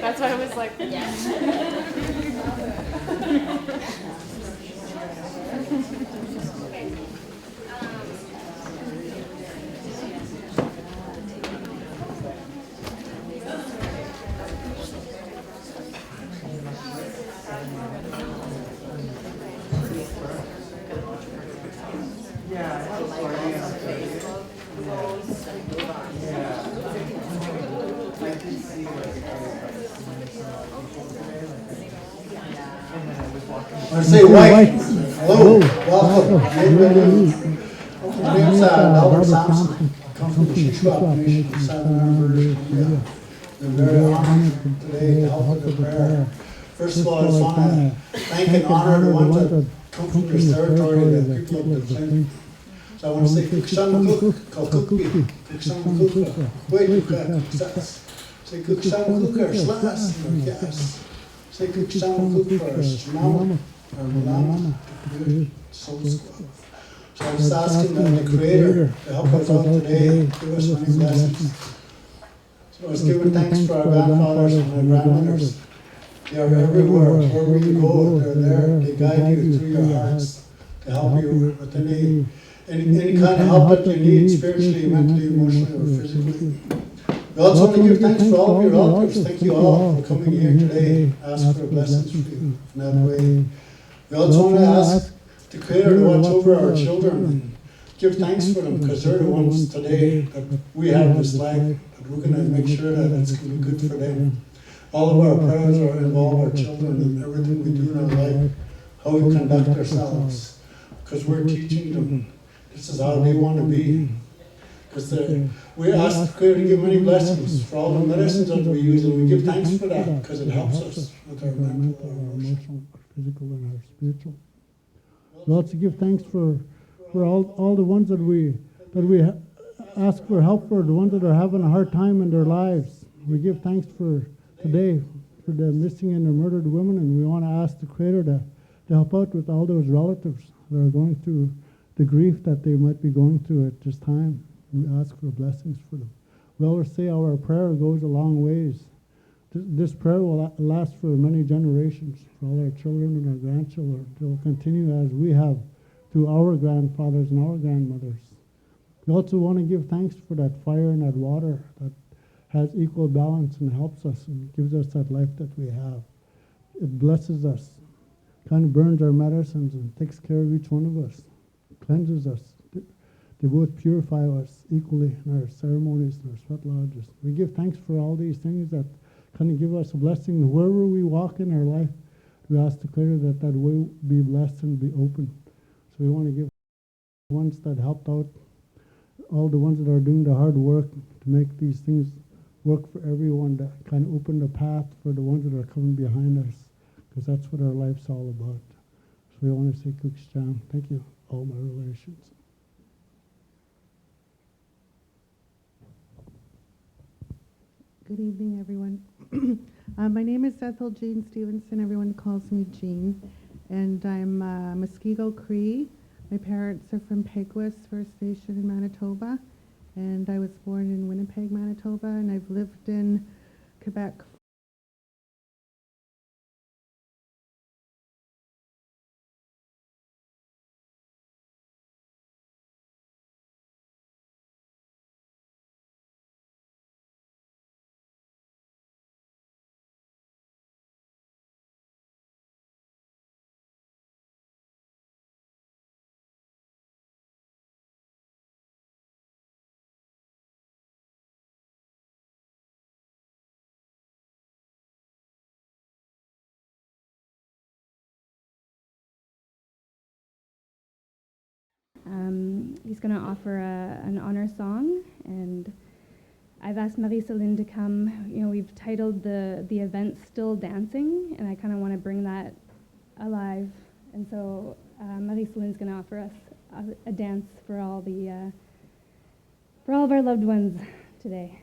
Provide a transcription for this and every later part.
That's why I was like, I say white. Hello, welcome. My name's Albert Thompson. Come from the Shuswap Nation, Southern Alberta. I'm very honored today to help with the prayer. First of all, I just want to thank and honor the ones that come from this territory, the people of the Flint. So I want to say, Kukshamukuk, Kalkukpi, Kukshamukuk, Wait, say Kukshamukuk, Slas, Yes. Say Kukshamukuk first, Mama, or Mama, so I was asking the Creator to help us out today, give us many blessings. So I was giving thanks for our grandfathers and our grandmothers. They are everywhere. Wherever you go, they're there. They guide you through your hearts to help you with any kind of help that you need, spiritually, mentally, emotionally, or physically. We also want to give thanks for all of your relatives. Thank you all for coming here today. Ask for blessings for you in that way. We also want to ask the Creator to watch over our children and give thanks for them, because they're the ones today that we have this life, that we're going to make sure that it's going to be good for them. All of our prayers are involve our children and everything we do in our life, how we conduct ourselves, because we're teaching them this is how they want to be. Because we ask the Creator to give many blessings for all the medicines that we use, and we give thanks for that because it helps us with our mental, our emotional, our physical, and our spiritual. We also give thanks for all the ones that we ask for help for, the ones that are having a hard time in their lives. We give thanks for today for the missing and the murdered women, and we want to ask the Creator to help out with all those relatives that are going through the grief that they might be going through at this time. We ask for blessings for them. We always say our prayer goes a long ways. This prayer will last for many generations, for all our children and our grandchildren. It will continue as we have to our grandfathers and our grandmothers. We also want to give thanks for that fire and that water that has equal balance and helps us and gives us that life that we have. It blesses us, kind of burns our medicines and takes care of each one of us, cleanses us. They both purify us equally in our ceremonies and our sweat lodges. We give thanks for all these things that kind of give us a blessing. Wherever we walk in our life, we ask the Creator that way be blessed and be open. So we want to give the ones that helped out, all the ones that are doing the hard work to make these things work for everyone, to kind of open the path for the ones that are coming behind us, because that's what our life's all about. So we want to say Kukshan. Thank you, all my relations. Good evening, everyone. My name is Ethel Jean Stevenson. Everyone calls me Jean. and I'm Muskego Cree. My parents are from Peguis First Nation in Manitoba, and I was born in Winnipeg, Manitoba, and I've lived in Quebec. He's going to offer an honor song, and I've asked Marie-Céline to come. You know, we've titled the event Still Dancing, and I kind of want to bring that alive. And so Marie-Céline's going to offer us a dance for all of our loved ones today.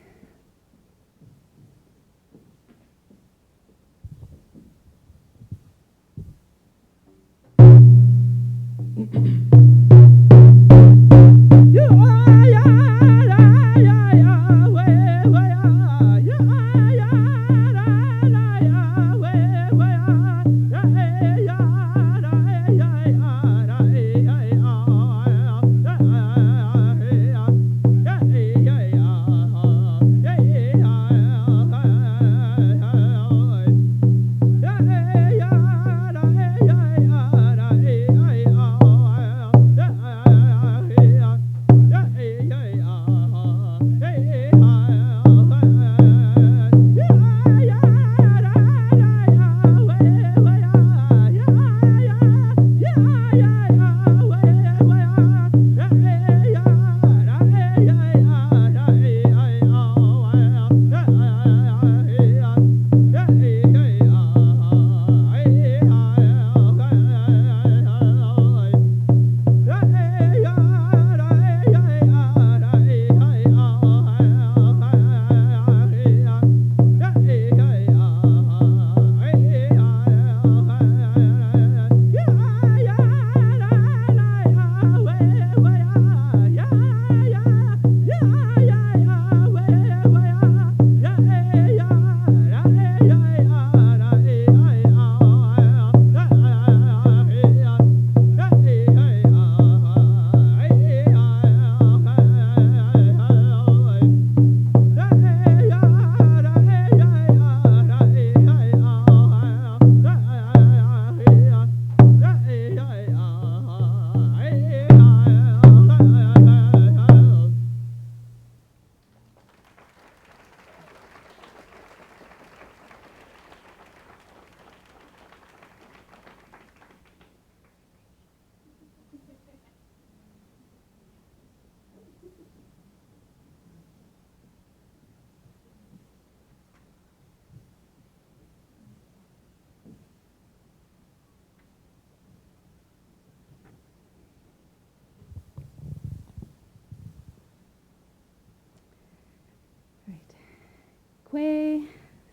Kwe,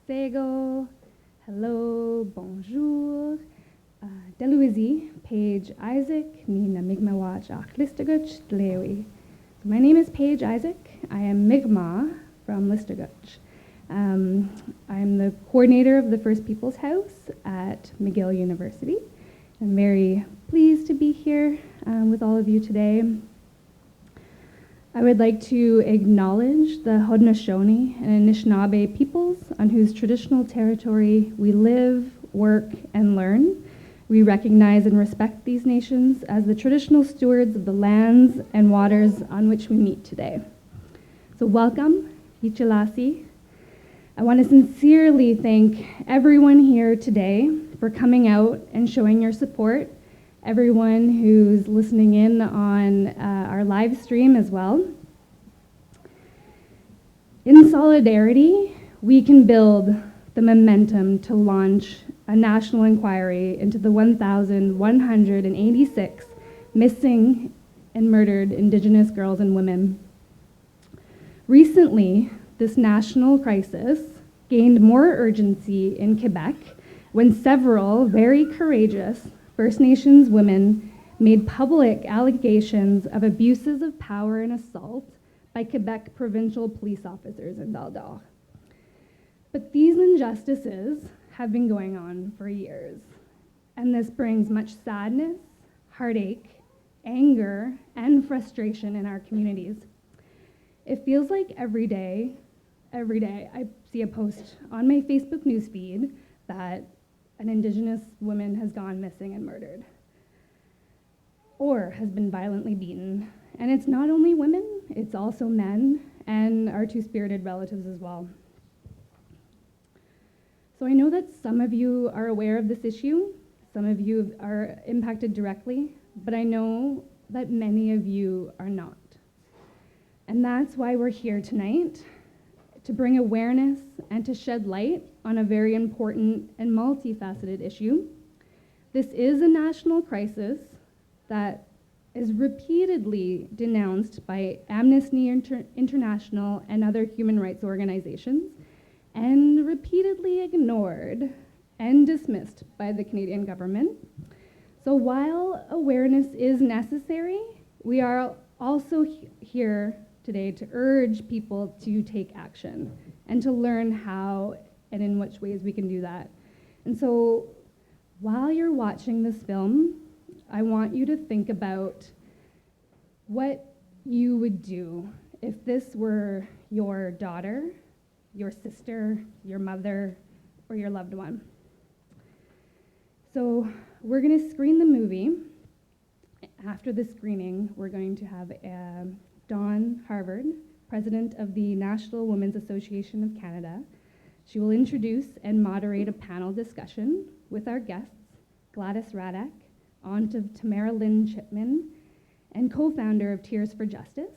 Sego, hello, bonjour, Deluizi, Paige Isaac, Nina Mi'kmaq Ach Listaguch, Dlewi. My name is Paige Isaac. I am Mi'kmaq from Listaguch. I'm the coordinator of the First Peoples House at McGill University. I'm very pleased to be here with all of you today. I would like to acknowledge the Haudenosaunee and Anishinaabe peoples on whose traditional territory we live, work, and learn. We recognize and respect these nations as the traditional stewards of the lands and waters on which we meet today. So welcome, Ichilasi. I want to sincerely thank everyone here today for coming out and showing your support, everyone who's listening in on our live stream as well. In solidarity, we can build the momentum to launch a national inquiry into the 1,186 missing and murdered Indigenous girls and women. Recently, this national crisis gained more urgency in Quebec when several very courageous First Nations women made public allegations of abuses of power and assault by Quebec provincial police officers in Val d'Or. But these injustices have been going on for years, and this brings much sadness, heartache, anger, and frustration in our communities. It feels like every day, I see a post on my Facebook newsfeed that an Indigenous woman has gone missing and murdered, or has been violently beaten. And it's not only women, it's also men and our two-spirited relatives as well. So I know that some of you are aware of this issue, some of you are impacted directly, but I know that many of you are not. And that's why we're here tonight, to bring awareness and to shed light on a very important and multifaceted issue. This is a national crisis that is repeatedly denounced by Amnesty International and other human rights organizations, and repeatedly ignored and dismissed by the Canadian government. So while awareness is necessary, we are also here today to urge people to take action and to learn how and in which ways we can do that. And so while you're watching this film, I want you to think about what you would do if this were your daughter, your sister, your mother, or your loved one. So we're going to screen the movie. After the screening, we're going to have Dawn Harvard, President of the National Women's Association of Canada. She will introduce and moderate a panel discussion with our guests, Gladys Radak, aunt of Tamara Lynn Chipman, and co-founder of Tears for Justice,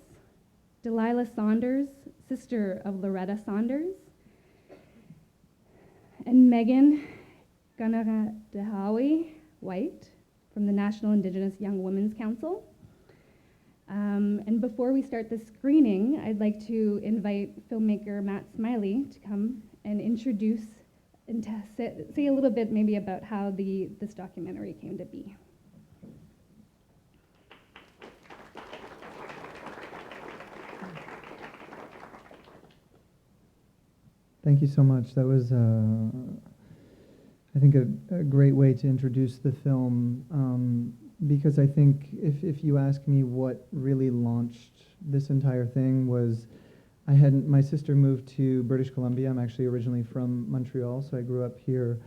Delilah Saunders, sister of Loretta Saunders, and Megan Gunaradehawi White from the National Indigenous Young Women's Council. And before we start the screening, I'd like to invite filmmaker Matt Smiley to come and introduce and to say a little bit maybe about how this documentary came to be. Thank you so much. That was, I think, a great way to introduce the film, because I think if you ask me what really launched this entire thing was, my sister moved to British Columbia. I'm actually originally from Montreal, so I grew up here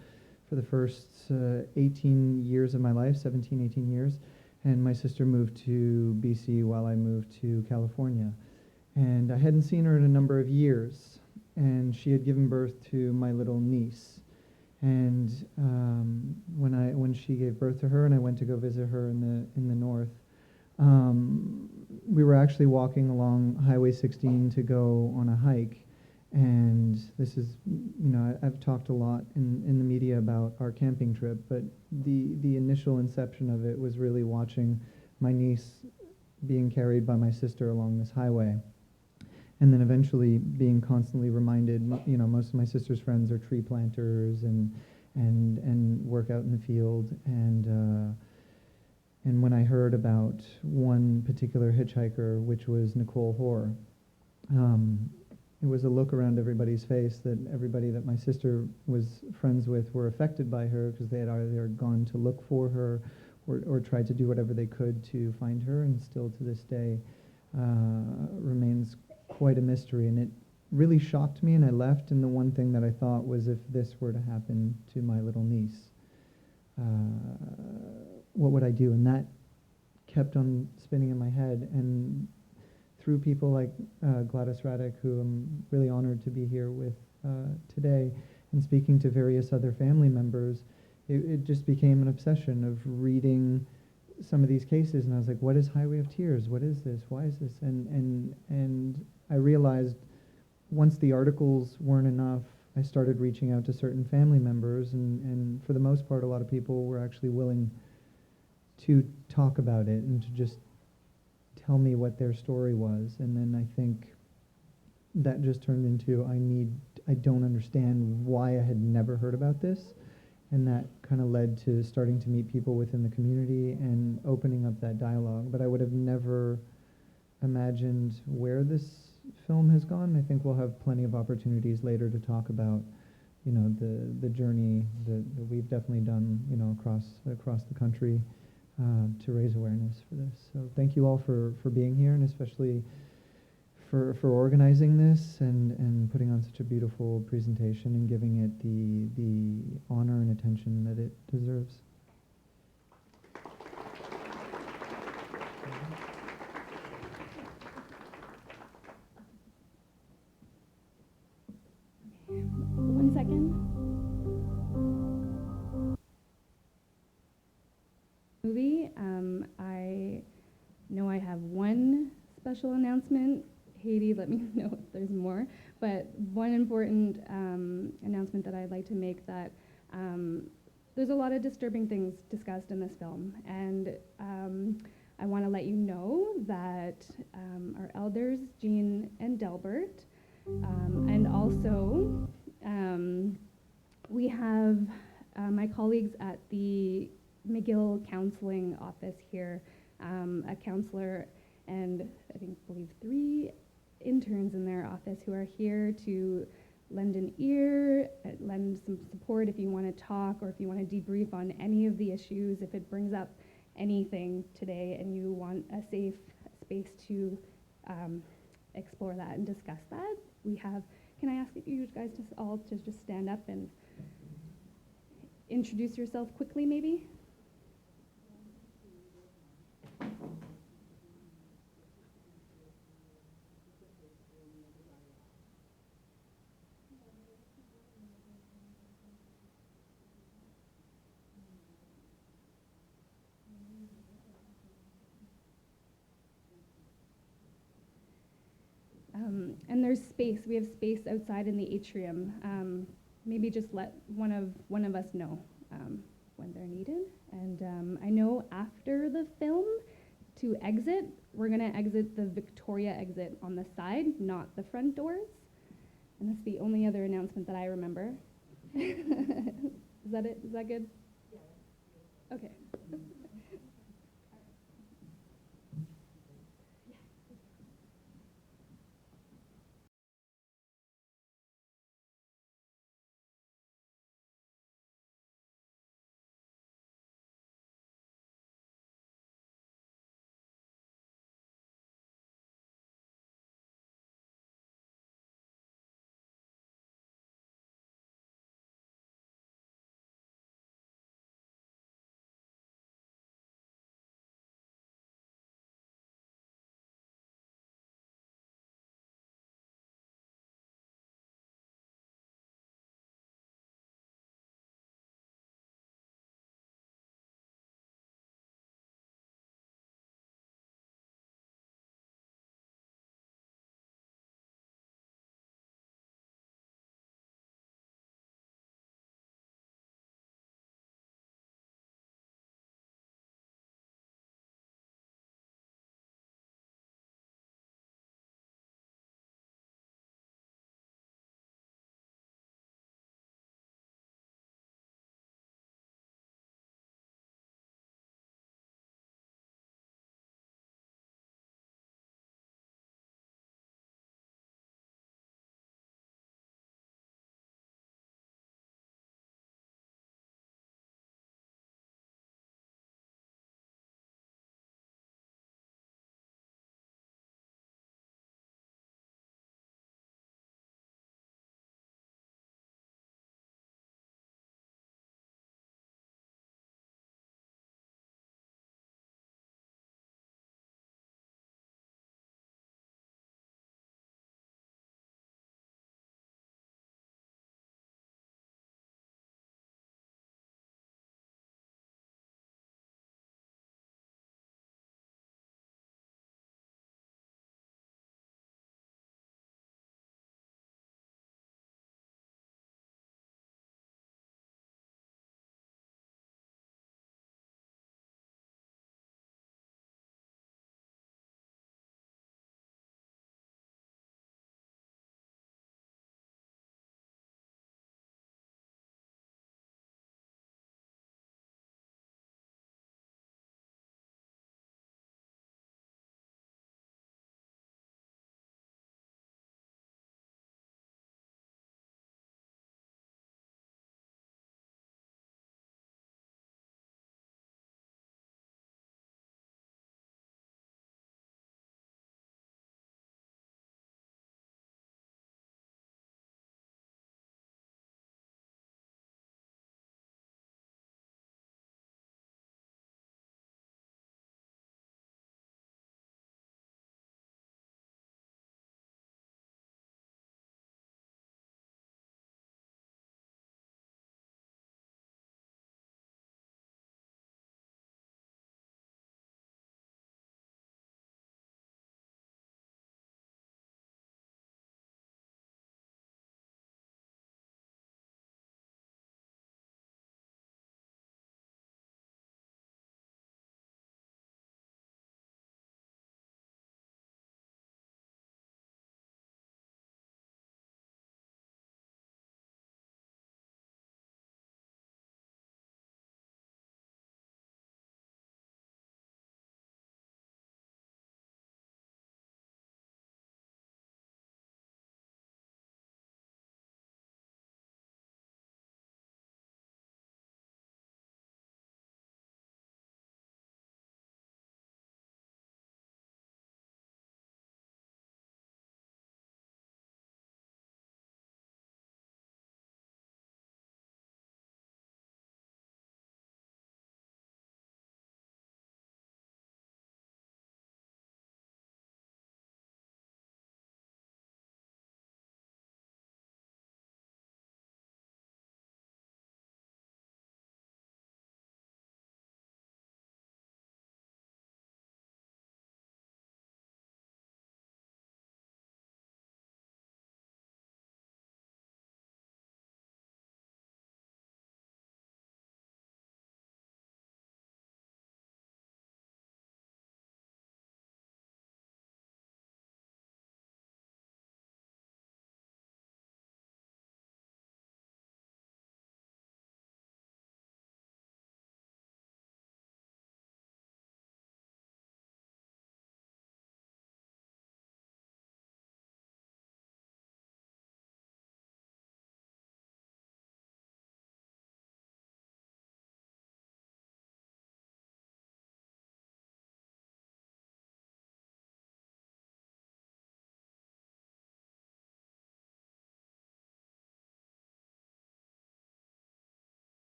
for the first 18 years of my life, 17, 18 years, and my sister moved to BC while I moved to California. And I hadn't seen her in a number of years, and she had given birth to my little niece. And when she gave birth to her, and I went to go visit her in the north, we were actually walking along Highway 16 to go on a hike. And this is, I've talked a lot in the media about our camping trip, but the initial inception of it was really watching my niece being carried by my sister along this highway. And then eventually being constantly reminded, most of my sister's friends are tree planters and work out in the field. And when I heard about one particular hitchhiker, which was Nicole Hoare, it was a look around everybody's face that everybody that my sister was friends with were affected by her because they had either gone to look for her or tried to do whatever they could to find her, and still to this day remains quite a mystery. And it really shocked me, and I left, and the one thing that I thought was, if this were to happen to my little niece, what would I do? And that kept on spinning in my head, and through people like Gladys Radak, who I'm really honored to be here with today, and speaking to various other family members, it just became an obsession of reading some of these cases, and I was like, what is Highway of Tears? What is this? Why is this? And I realized once the articles weren't enough, I started reaching out to certain family members, and for the most part, a lot of people were actually willing to talk about it and to just tell me what their story was. And then I think that just turned into, I don't understand why I had never heard about this, and that kind of led to starting to meet people within the community and opening up that dialogue. But I would have never imagined where this film has gone. I think we'll have plenty of opportunities later to talk about, the journey that we've definitely done, across the country to raise awareness for this. So thank you all for being here, and especially for organizing this and putting on such a beautiful presentation and giving it the honor and attention that it deserves. One second. Movie. I know I have one special announcement. Haiti, let me know if there's more. But one important announcement that I'd like to make, that there's a lot of disturbing things discussed in this film, and I want to let you know that our elders, Jean and Delbert, and also we have my colleagues at the McGill Counseling Office here, a counselor and believe 3 interns in their office who are here to lend an ear, lend some support if you want to talk or if you want to debrief on any of the issues, if it brings up anything today and you want a safe space to explore that and discuss that. Can I ask you guys to just stand up and introduce yourself quickly, maybe? And there's space. We have space outside in the atrium. Maybe just let one of us know when they're needed. And I know after the film, to exit, we're gonna exit the Victoria exit on the side, not the front doors. And that's the only other announcement that I remember. Is that it? Is that good? Yeah. Okay.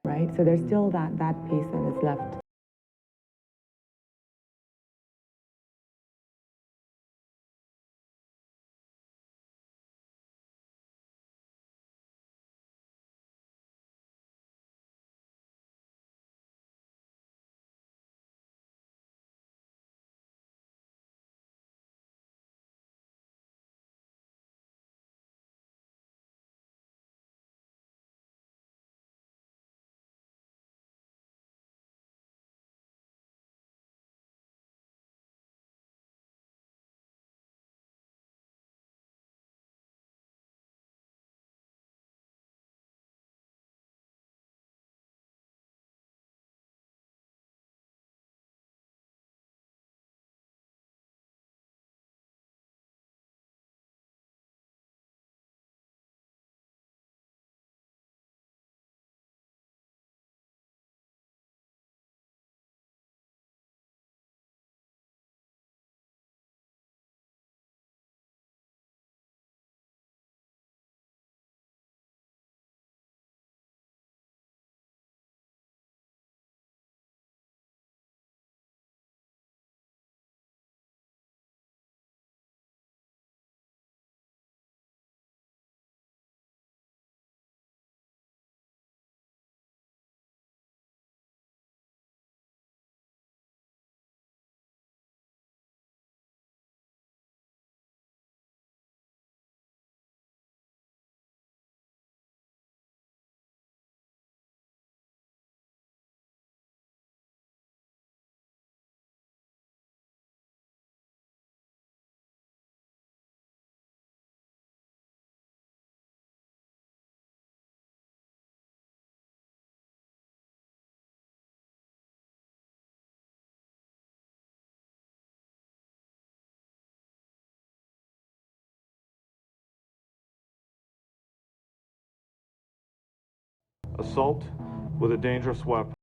right? So there's still that piece that is left. Assault with a dangerous weapon.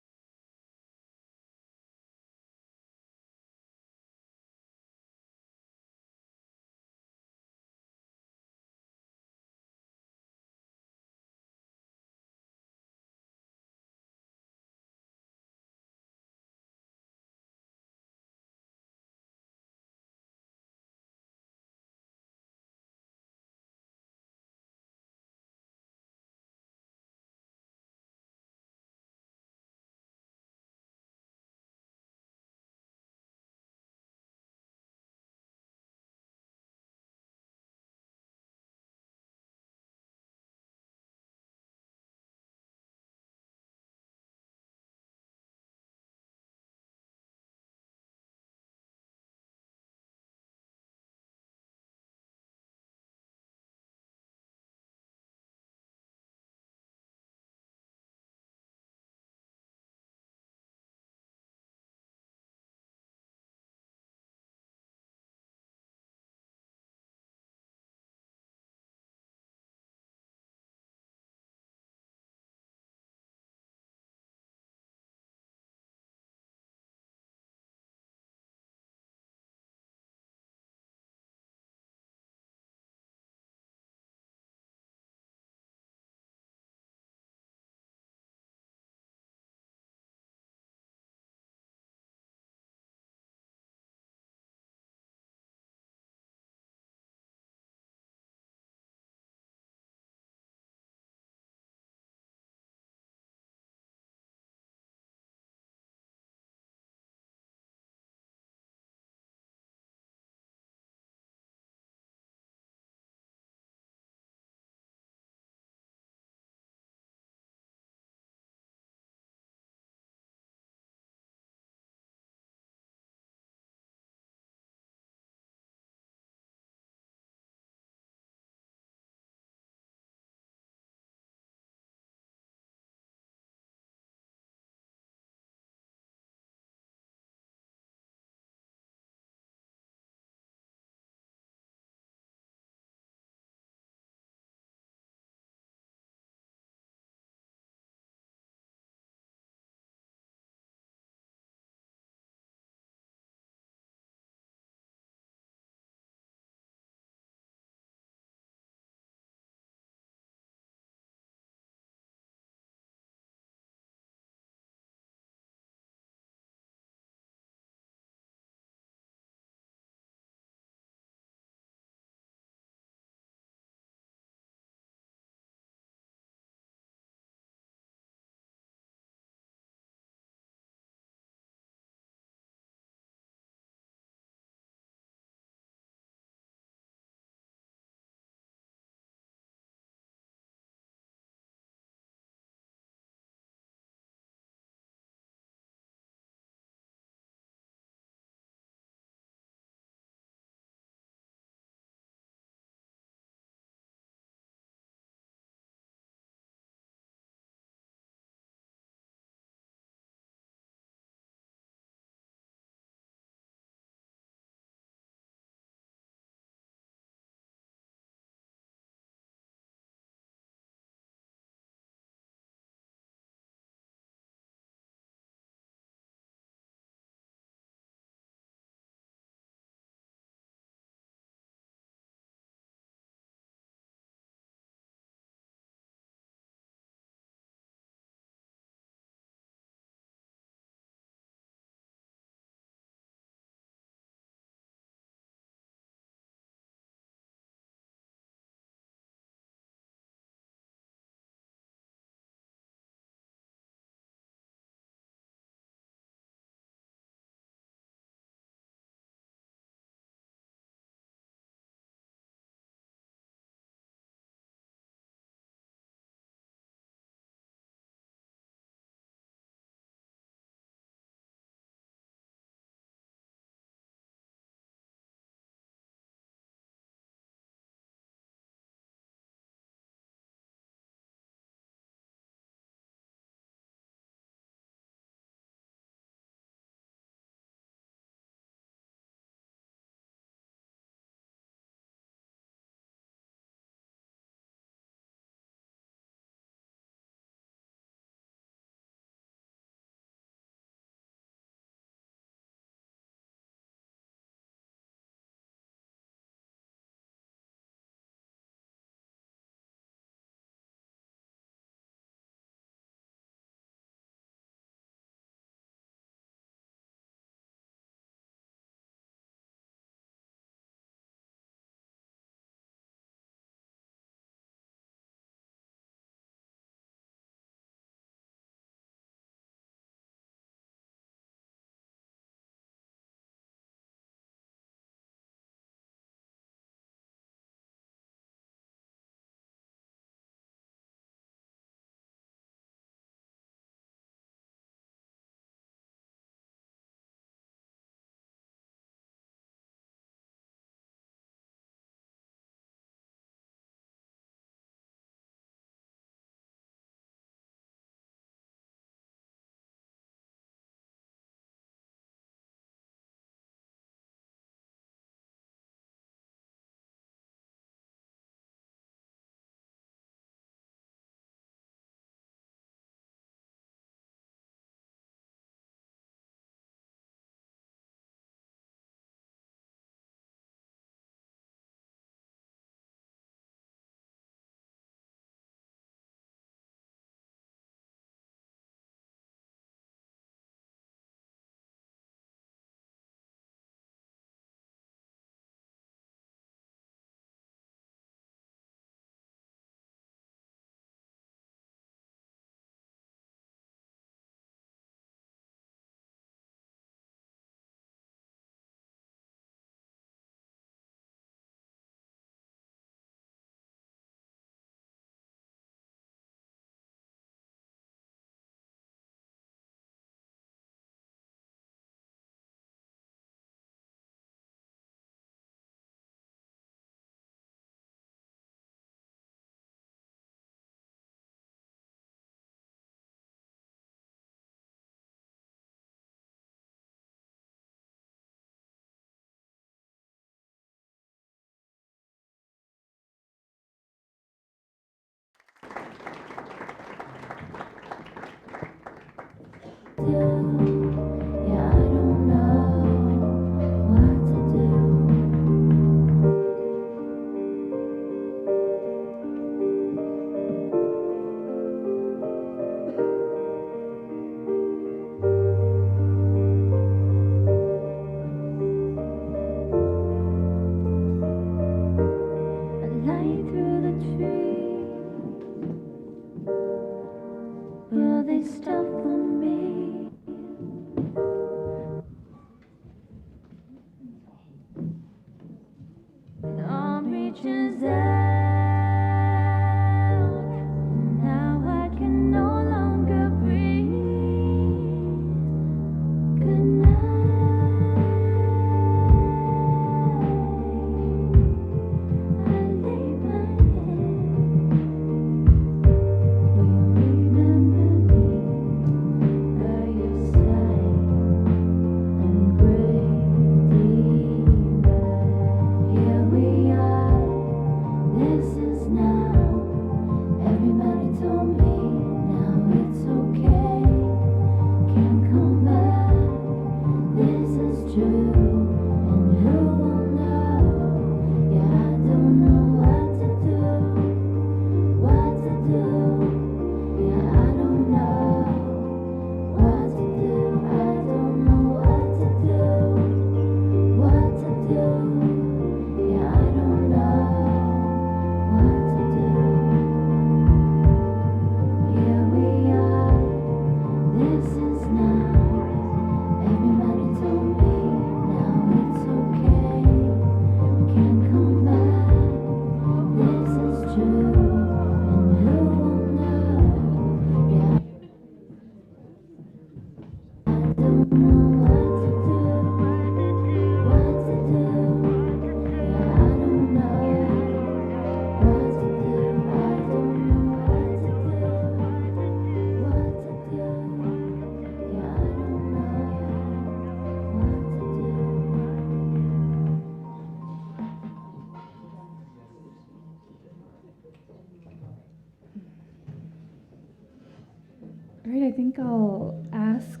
All right, I think I'll ask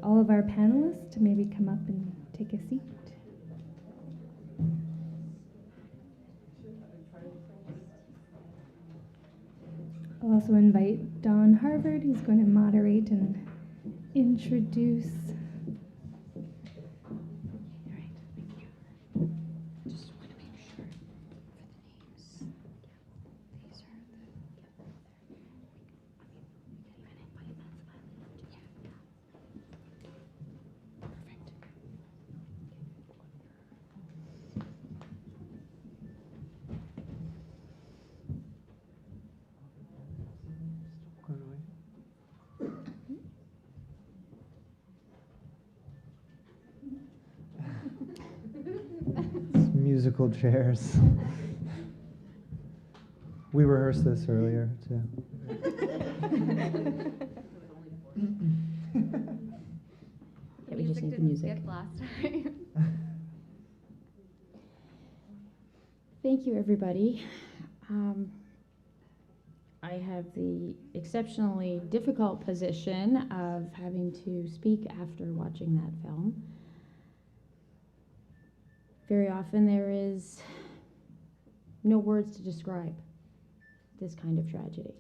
all of our panelists to maybe come up and take a seat. I'll also invite Don Harvard, who's going to moderate and introduce. All right, thank you. Just want to make sure for the names. These are It's musical chairs. We rehearsed this earlier, too. Yeah, we just need the music. Last time. Thank you, everybody. I have the exceptionally difficult position of having to speak after watching that film. Very often there is no words to describe this kind of tragedy.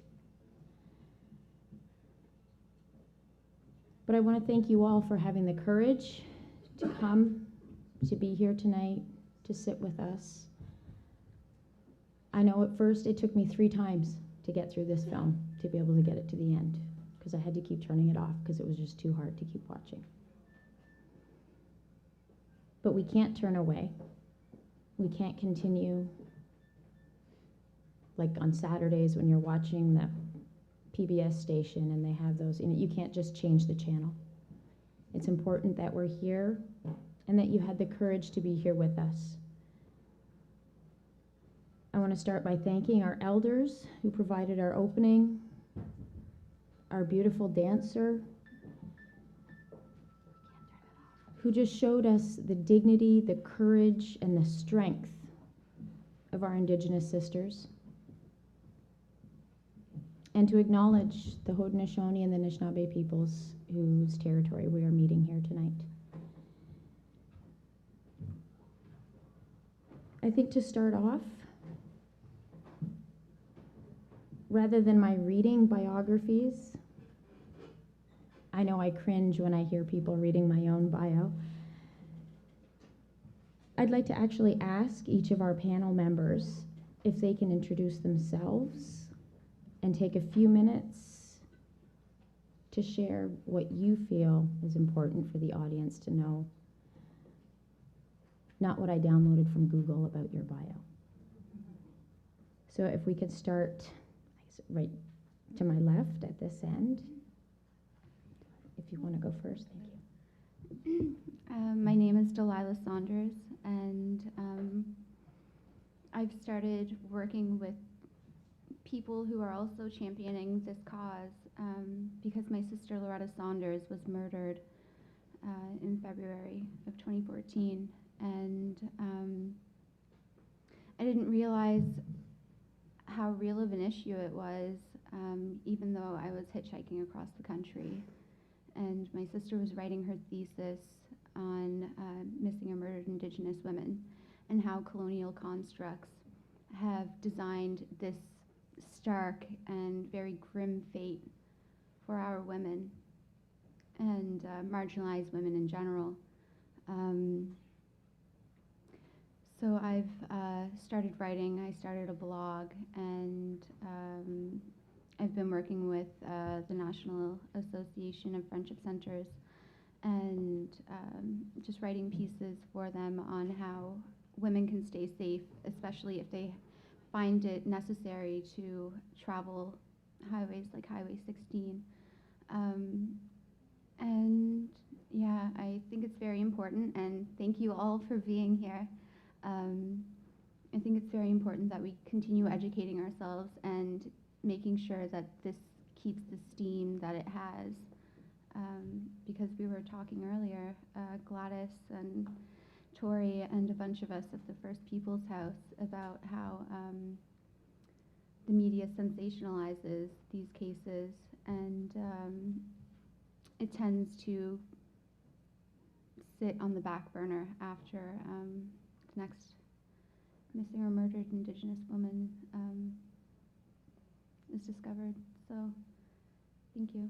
But I want to thank you all for having the courage to come, to be here tonight, to sit with us. I know at first it took me 3 times to get through this film, to be able to get it to the end, because I had to keep turning it off because it was just too hard to keep watching. But we can't turn away. We can't continue like on Saturdays when you're watching the PBS station and they have those, you can't just change the channel. It's important that we're here and that you had the courage to be here with us. I want to start by thanking our elders who provided our opening, our beautiful dancer, who just showed us the dignity, the courage, and the strength of our Indigenous sisters. and to acknowledge the Haudenosaunee and the Anishinaabe peoples whose territory we are meeting here tonight. I think to start off, rather than my reading biographies, I know I cringe when I hear people reading my own bio. I'd like to actually ask each of our panel members if they can introduce themselves and take a few minutes to share what you feel is important for the audience to know, not what I downloaded from Google about your bio. So if we could start right to my left at this end. If you want to go first, thank you. My name is Delilah Saunders, and I've started working with people who are also championing this cause because my sister Loretta Saunders was murdered in February of 2014, and I didn't realize how real of an issue it was, even though I was hitchhiking across the country. And my sister was writing her thesis on missing or murdered Indigenous women and how colonial constructs have designed this stark and very grim fate for our women and marginalized women in general. So I've started writing, I started a blog, and I've been working with the National Association of Friendship Centers and just writing pieces for them on how women can stay safe, especially if they find it necessary to travel highways like Highway 16. And yeah, I think it's very important, and thank you all for being here. I think it's very important that we continue educating ourselves and making sure that this keeps the steam that it has. Because we were talking earlier, Gladys and Tori and a bunch of us at the First Peoples House about how the media sensationalizes these cases, and it tends to sit on the back burner after the next missing or murdered Indigenous woman is discovered. So, thank you.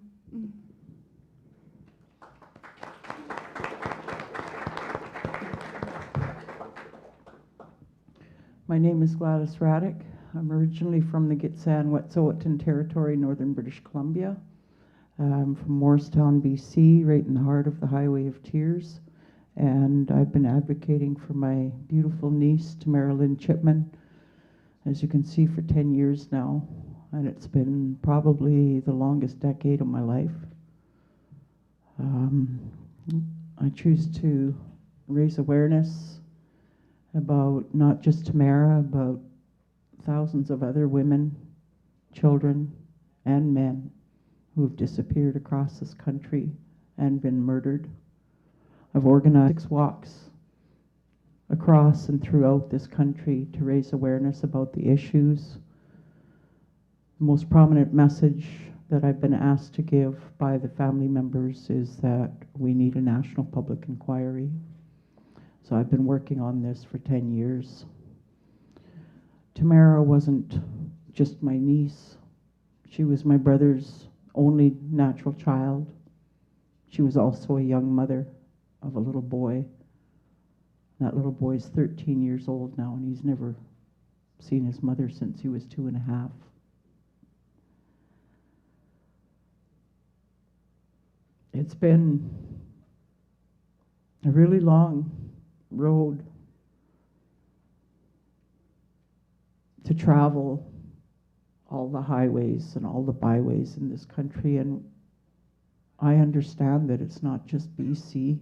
My name is Gladys Raddick. I'm originally from the Gitxsan-Wet'suwet'en Territory, Northern British Columbia. I'm from Morristown, BC, right in the heart of the Highway of Tears. And I've been advocating for my beautiful niece, Tamara Lynn Chipman, as you can see, for 10 years now. And it's been probably the longest decade of my life. I choose to raise awareness about not just Tamara, but thousands of other women, children, and men who have disappeared across this country and been murdered. I've organized 6 walks across and throughout this country to raise awareness about the issues. The most prominent message that I've been asked to give by the family members is that we need a national public inquiry. So I've been working on this for 10 years. Tamara wasn't just my niece. She was my brother's only natural child. She was also a young mother of a little boy. That little boy is 13 years old now, and he's never seen his mother since he was 2.5. It's been a really long road to travel all the highways and all the byways in this country, and I understand that it's not just BC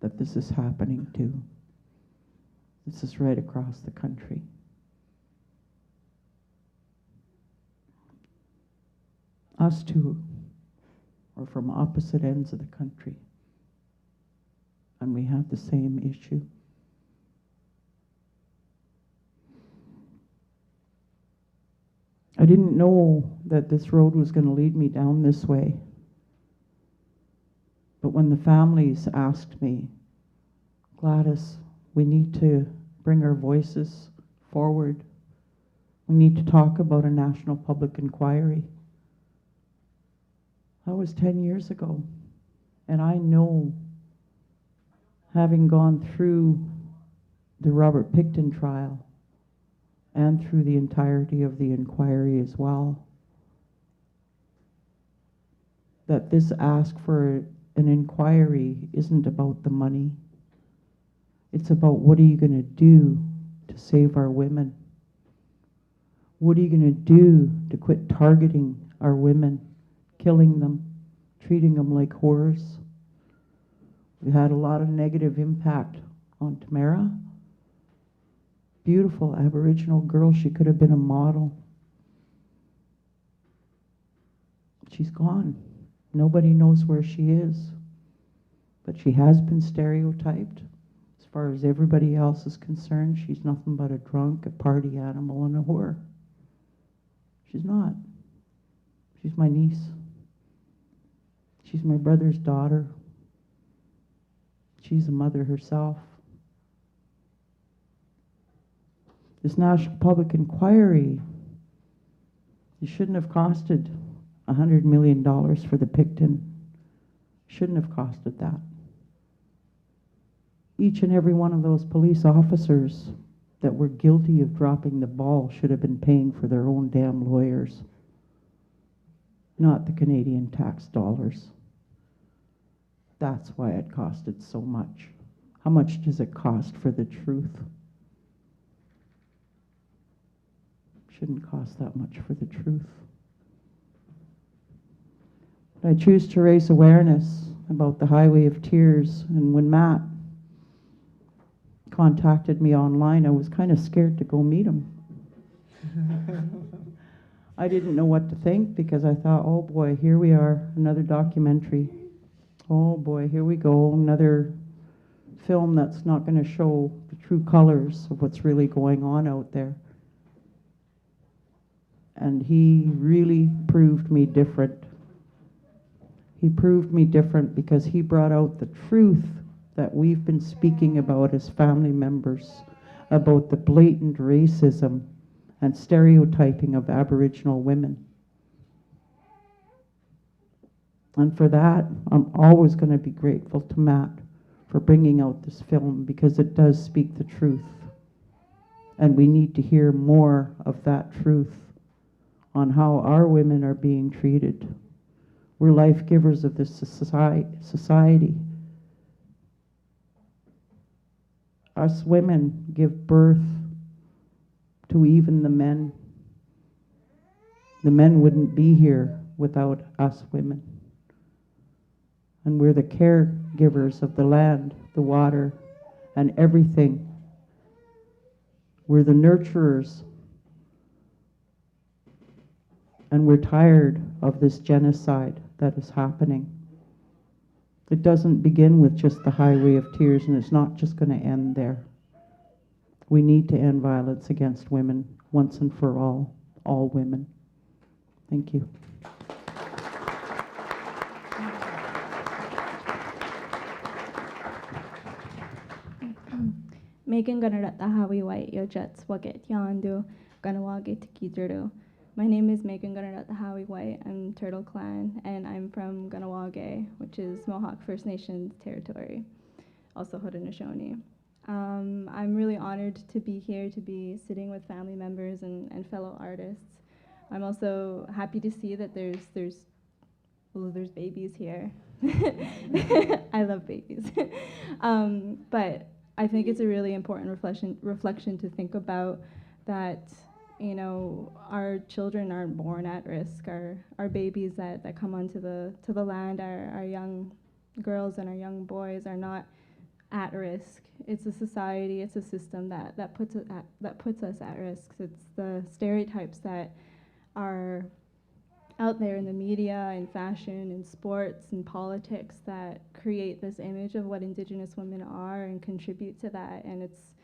that this is happening to. This is right across the country. Us two are from opposite ends of the country, and we have the same issue. I didn't know that this road was going to lead me down this way. But when the families asked me, Gladys, we need to bring our voices forward. We need to talk about a national public inquiry. That was 10 years ago. And I know, having gone through the Robert Pickton trial and through the entirety of the inquiry as well, that this ask for an inquiry isn't about the money. It's about what are you going to do to save our women? What are you going to do to quit targeting our women, killing them, treating them like whores? We had a lot of negative impact on Tamara. Beautiful Aboriginal girl. She could have been a model. She's gone. Nobody knows where she is. But she has been stereotyped. As far as everybody else is concerned, she's nothing but a drunk, a party animal, and a whore. She's not. She's my niece. She's my brother's daughter. She's a mother herself. This national public inquiry, it shouldn't have costed $100 million for the Pickton. Shouldn't have costed that. Each and every one of those police officers that were guilty of dropping the ball should have been paying for their own damn lawyers, not the Canadian tax dollars. That's why it costed so much. How much does it cost for the truth? Shouldn't cost that much for the truth. But I choose to raise awareness about the Highway of Tears, and when Matt contacted me online, I was kind of scared to go meet him. I didn't know what to think because I thought, oh boy, here we are, another documentary. Oh boy, here we go, another film that's not going to show the true colors of what's really going on out there. And he really proved me different. He proved me different because he brought out the truth that we've been speaking about as family members, about the blatant racism and stereotyping of Aboriginal women. And for that, I'm always going to be grateful to Matt for bringing out this film, because it does speak the truth. And we need to hear more of that truth on how our women are being treated. We're life givers of this society. Us women give birth to even the men. The men wouldn't be here without us women. And we're the caregivers of the land, the water, and everything. We're the nurturers. And we're tired of this genocide that is happening. It doesn't begin with just the Highway of Tears, and it's not just going to end there. We need to end violence against women once and for all women. Thank you. Megan Gunnarat Hawi White Yo Jets Waget Yandu Ganawage Tikidru. My name is Megan Gunnarat Hawi White. I'm Turtle Clan, and I'm from Ganawage, which is Mohawk First Nations territory, also Haudenosaunee. I'm really honored to be here, to be sitting with family members and fellow artists. I'm also happy to see that there's babies here. I love babies. But I think it's a really important reflection to think about that, you know, our children aren't born at risk. Our babies that come onto the land, our young girls and our young boys are not at risk. It's a society, it's a system that puts us at risk. It's the stereotypes that are out there in the media, in fashion, in sports, in politics that create this image of what Indigenous women are and contribute to that. And it's,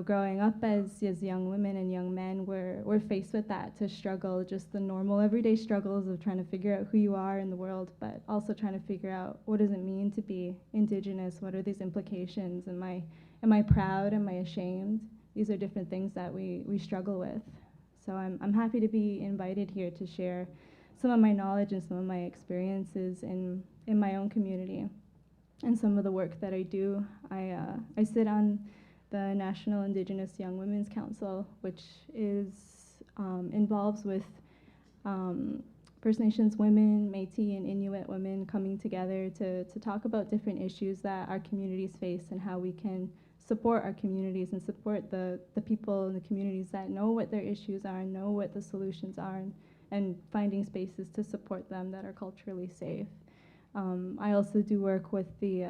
growing up as young women and young men, we're faced with that, to struggle, just the normal everyday struggles of trying to figure out who you are in the world, but also trying to figure out what does it mean to be Indigenous, what are these implications, am I proud, am I ashamed? These are different things that we struggle with. So I'm happy to be invited here to share some of my knowledge and some of my experiences in my own community and some of the work that I do. I sit on the National Indigenous Young Women's Council, which involves with First Nations women, Métis and Inuit women coming together to talk about different issues that our communities face and how we can support our communities and support the people in the communities that know what their issues are, know what the solutions are, and finding spaces to support them that are culturally safe. I also do work with the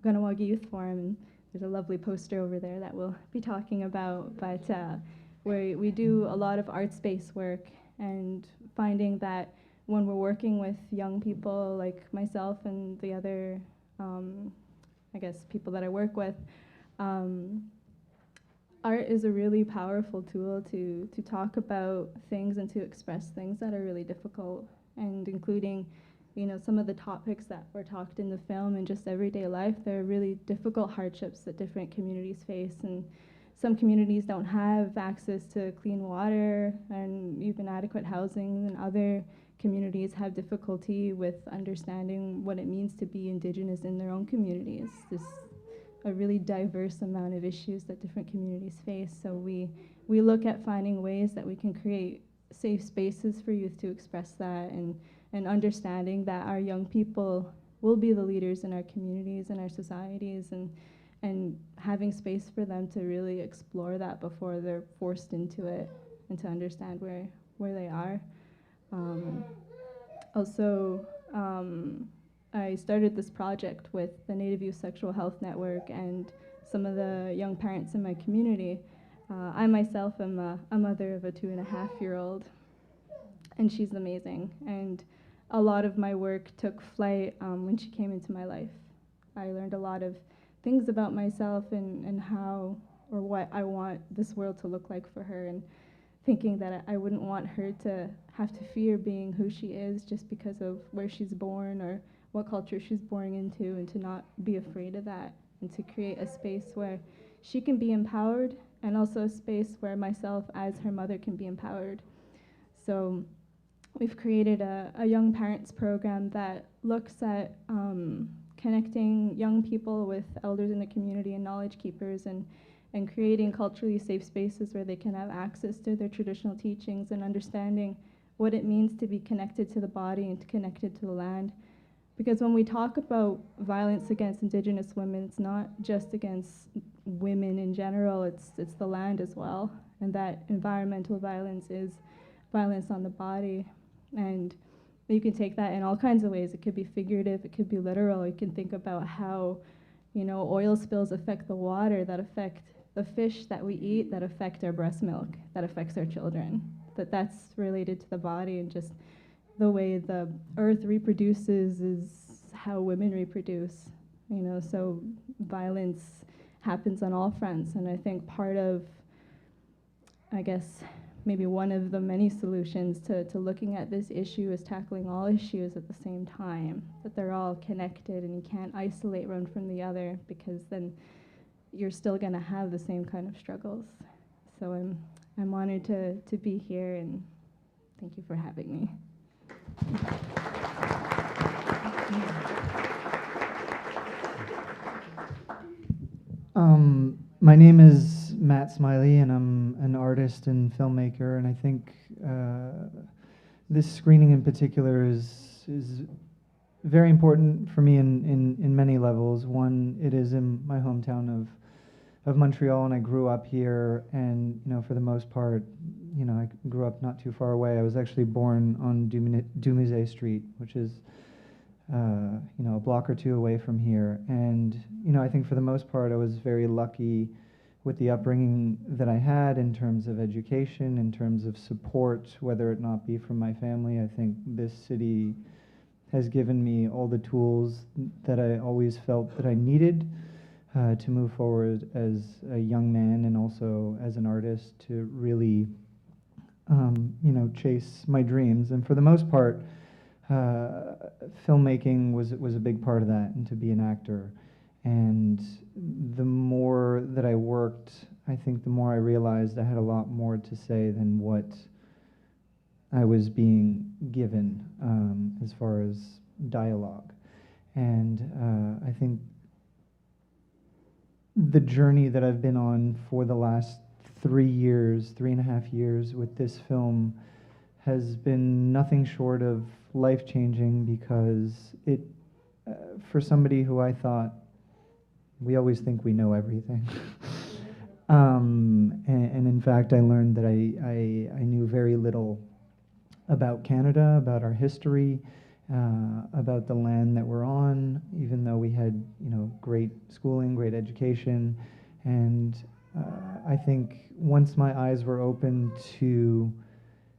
Kahnawake Youth Forum, and there's a lovely poster over there that we'll be talking about, but we do a lot of arts-based work, and finding that when we're working with young people like myself and the other, people that I work with, art is a really powerful tool to talk about things and to express things that are really difficult, and including some of the topics that were talked in the film and just everyday life. There are really difficult hardships that different communities face, and some communities don't have access to clean water and even adequate housing, and other communities have difficulty with understanding what it means to be Indigenous in their own communities. There's a really diverse amount of issues that different communities face, so we look at finding ways that we can create safe spaces for youth to express that, and understanding that our young people will be the leaders in our communities and our societies, and having space for them to really explore that before they're forced into it, and to understand where they are. I started this project with the Native Youth Sexual Health Network and some of the young parents in my community. I myself am a mother of a 2.5-year-old, and she's amazing. And a lot of my work took flight when she came into my life. I learned a lot of things about myself and how or what I want this world to look like for her, and thinking that I wouldn't want her to have to fear being who she is just because of where she's born or what culture she's born into, and to not be afraid of that, and to create a space where she can be empowered, and also a space where myself as her mother can be empowered. So we've created a young parents program that looks at connecting young people with elders in the community and knowledge keepers, and creating culturally safe spaces where they can have access to their traditional teachings, and understanding what it means to be connected to the body and connected to the land. Because when we talk about violence against Indigenous women, it's not just against women in general, it's the land as well. And that environmental violence is violence on the body. And you can take that in all kinds of ways. It could be figurative, it could be literal. You can think about how, oil spills affect the water, that affect the fish that we eat, that affect our breast milk, that affects our children. That's related to the body, and just the way the earth reproduces is how women reproduce. So violence happens on all fronts, and I think part of, maybe one of the many solutions to looking at this issue is tackling all issues at the same time, that they're all connected, and you can't isolate one from the other, because then you're still going to have the same kind of struggles. So I'm honored to be here, and thank you for having me. My name is Matt Smiley, and I'm an artist and filmmaker, and I think this screening in particular is very important for me in many levels. One, it is in my hometown of Montreal, and I grew up here, and for the most part, I grew up not too far away. I was actually born on Dumusée Street, which is a block or two away from here. And I think for the most part, I was very lucky with the upbringing that I had in terms of education, in terms of support, whether it not be from my family. I think this city has given me all the tools that I always felt that I needed. to move forward as a young man and also as an artist to really, chase my dreams. And for the most part, filmmaking was a big part of that, and to be an actor. And the more that I worked, I think the more I realized I had a lot more to say than what I was being given as far as dialogue. And I think the journey that I've been on for the last 3.5 years with this film has been nothing short of life-changing, because it, for somebody who I thought, we always think we know everything. And in fact, I learned that I knew very little about Canada, about our history, about the land that we're on, even though we had, great schooling, great education. And I think once my eyes were open to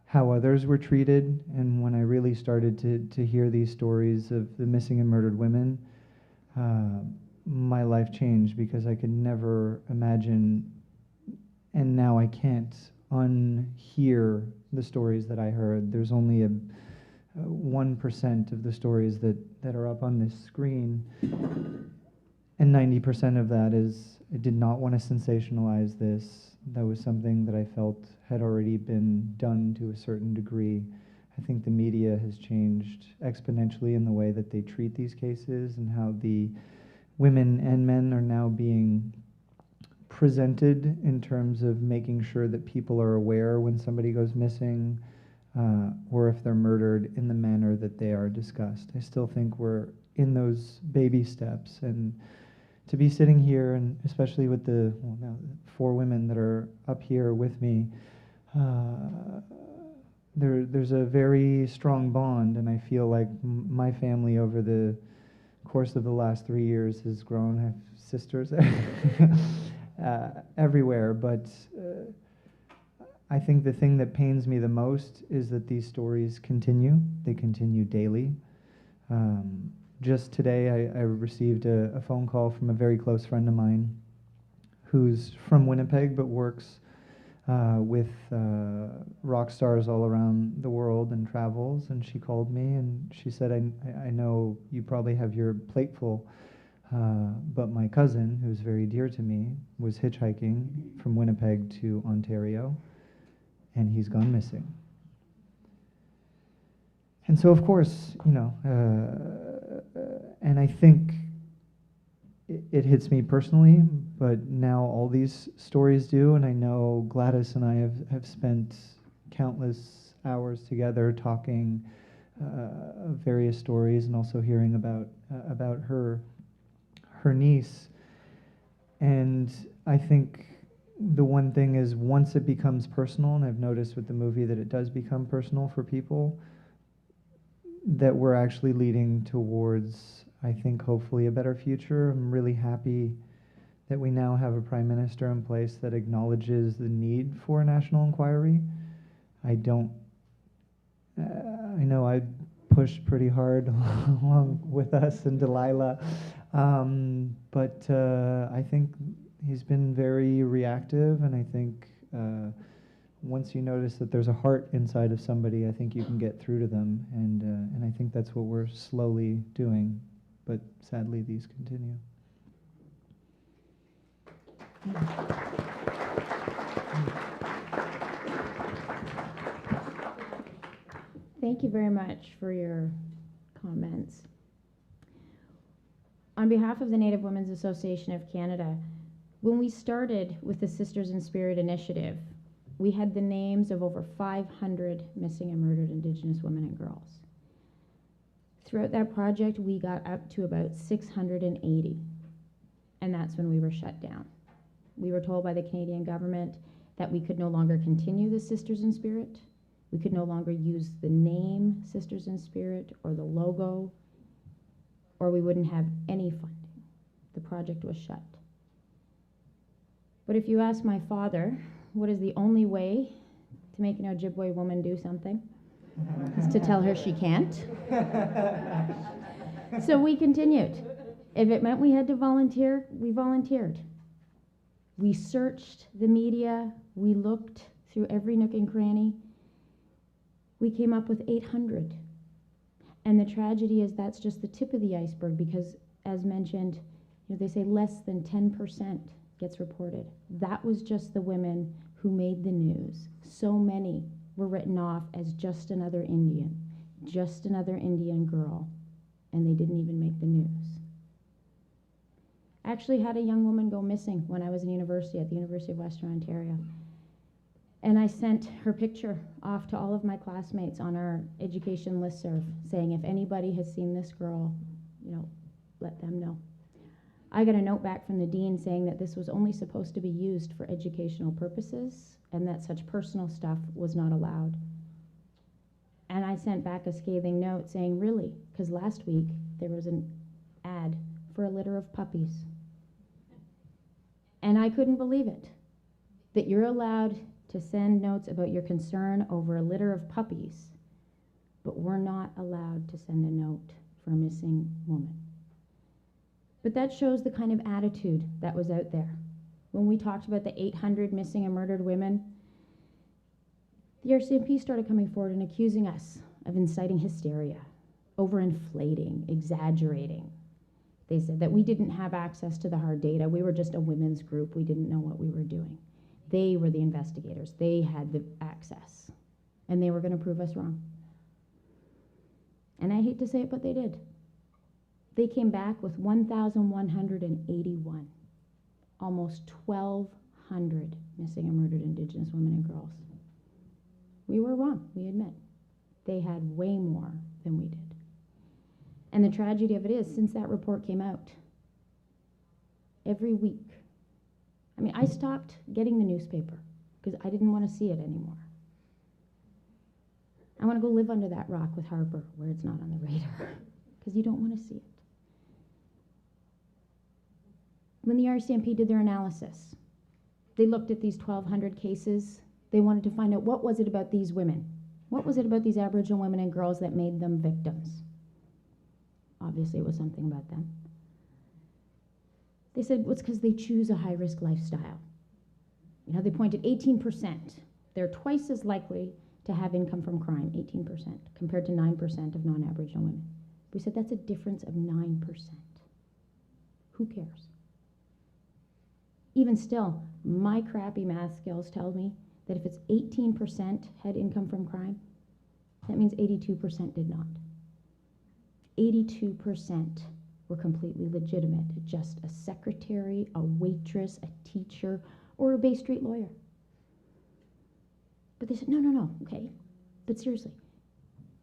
how others were treated, and when I really started to hear these stories of the missing and murdered women, my life changed, because I could never imagine, and now I can't unhear the stories that I heard. There's only a 1% of the stories that are up on this screen, and 90% of that is, I did not want to sensationalize this. That was something that I felt had already been done to a certain degree. I think the media has changed exponentially in the way that they treat these cases, and how the women and men are now being presented in terms of making sure that people are aware when somebody goes missing, or if they're murdered, in the manner that they are discussed. I still think we're in those baby steps, and to be sitting here, and especially with the 4 women that are up here with me, there's a very strong bond, and I feel like my family over the course of the last 3 years has grown. I have sisters everywhere, but I think the thing that pains me the most is that these stories continue. They continue daily. Just today, I received a phone call from a very close friend of mine who's from Winnipeg but works with rock stars all around the world and travels. And she called me and she said, I know you probably have your plate full, but my cousin, who's very dear to me, was hitchhiking from Winnipeg to Ontario, and he's gone missing. And so, of course, and I think it hits me personally, but now all these stories do, and I know Gladys and I have spent countless hours together talking various stories, and also hearing about her niece. And I think the one thing is, once it becomes personal, and I've noticed with the movie that it does become personal for people, that we're actually leading towards, I think, hopefully a better future. I'm really happy that we now have a prime minister in place that acknowledges the need for a national inquiry. I know I pushed pretty hard along with us and Delilah, but I think he's been very reactive, and I think once you notice that there's a heart inside of somebody, I think you can get through to them, and I think that's what we're slowly doing, but sadly these continue. Thank you very much for your comments. On behalf of the Native Women's Association of Canada, when we started with the Sisters in Spirit initiative, we had the names of over 500 missing and murdered Indigenous women and girls. Throughout that project, we got up to about 680, and that's when we were shut down. We were told by the Canadian government that we could no longer continue the Sisters in Spirit. We could no longer use the name Sisters in Spirit or the logo, or we wouldn't have any funding. The project was shut. But if you ask my father, what is the only way to make an Ojibwe woman do something? Is to tell her she can't. So we continued. If it meant we had to volunteer, we volunteered. We searched the media, we looked through every nook and cranny. We came up with 800. And the tragedy is that's just the tip of the iceberg because, as mentioned, they say less than 10% gets reported. That was just the women who made the news. So many were written off as just another Indian girl, and they didn't even make the news. I actually had a young woman go missing when I was in university at the University of Western Ontario. And I sent her picture off to all of my classmates on our education listserv saying, if anybody has seen this girl, let them know. I got a note back from the dean saying that this was only supposed to be used for educational purposes and that such personal stuff was not allowed. And I sent back a scathing note saying, really? Because last week there was an ad for a litter of puppies. And I couldn't believe it, that you're allowed to send notes about your concern over a litter of puppies, but we're not allowed to send a note for a missing woman. But that shows the kind of attitude that was out there. When we talked about the 800 missing and murdered women, the RCMP started coming forward and accusing us of inciting hysteria, overinflating, exaggerating. They said that we didn't have access to the hard data. We were just a women's group. We didn't know what we were doing. They were the investigators. They had the access. And they were going to prove us wrong. And I hate to say it, but they did. They came back with 1,181. Almost 1,200 missing and murdered Indigenous women and girls. We were wrong, we admit. They had way more than we did. And the tragedy of it is, since that report came out, every week, I stopped getting the newspaper because I didn't want to see it anymore. I want to go live under that rock with Harper where it's not on the radar because you don't want to see it. When the RCMP did their analysis, they looked at these 1,200 cases. They wanted to find out what was it about these women? What was it about these Aboriginal women and girls that made them victims? Obviously, it was something about them. They said, well, it's because they choose a high-risk lifestyle. They pointed 18%. They're twice as likely to have income from crime, 18%, compared to 9% of non-Aboriginal women. We said that's a difference of 9%. Who cares? Even still, my crappy math skills tell me that if it's 18% had income from crime, that means 82% did not. 82% were completely legitimate, just a secretary, a waitress, a teacher, or a Bay Street lawyer. But they said, no, okay, but seriously,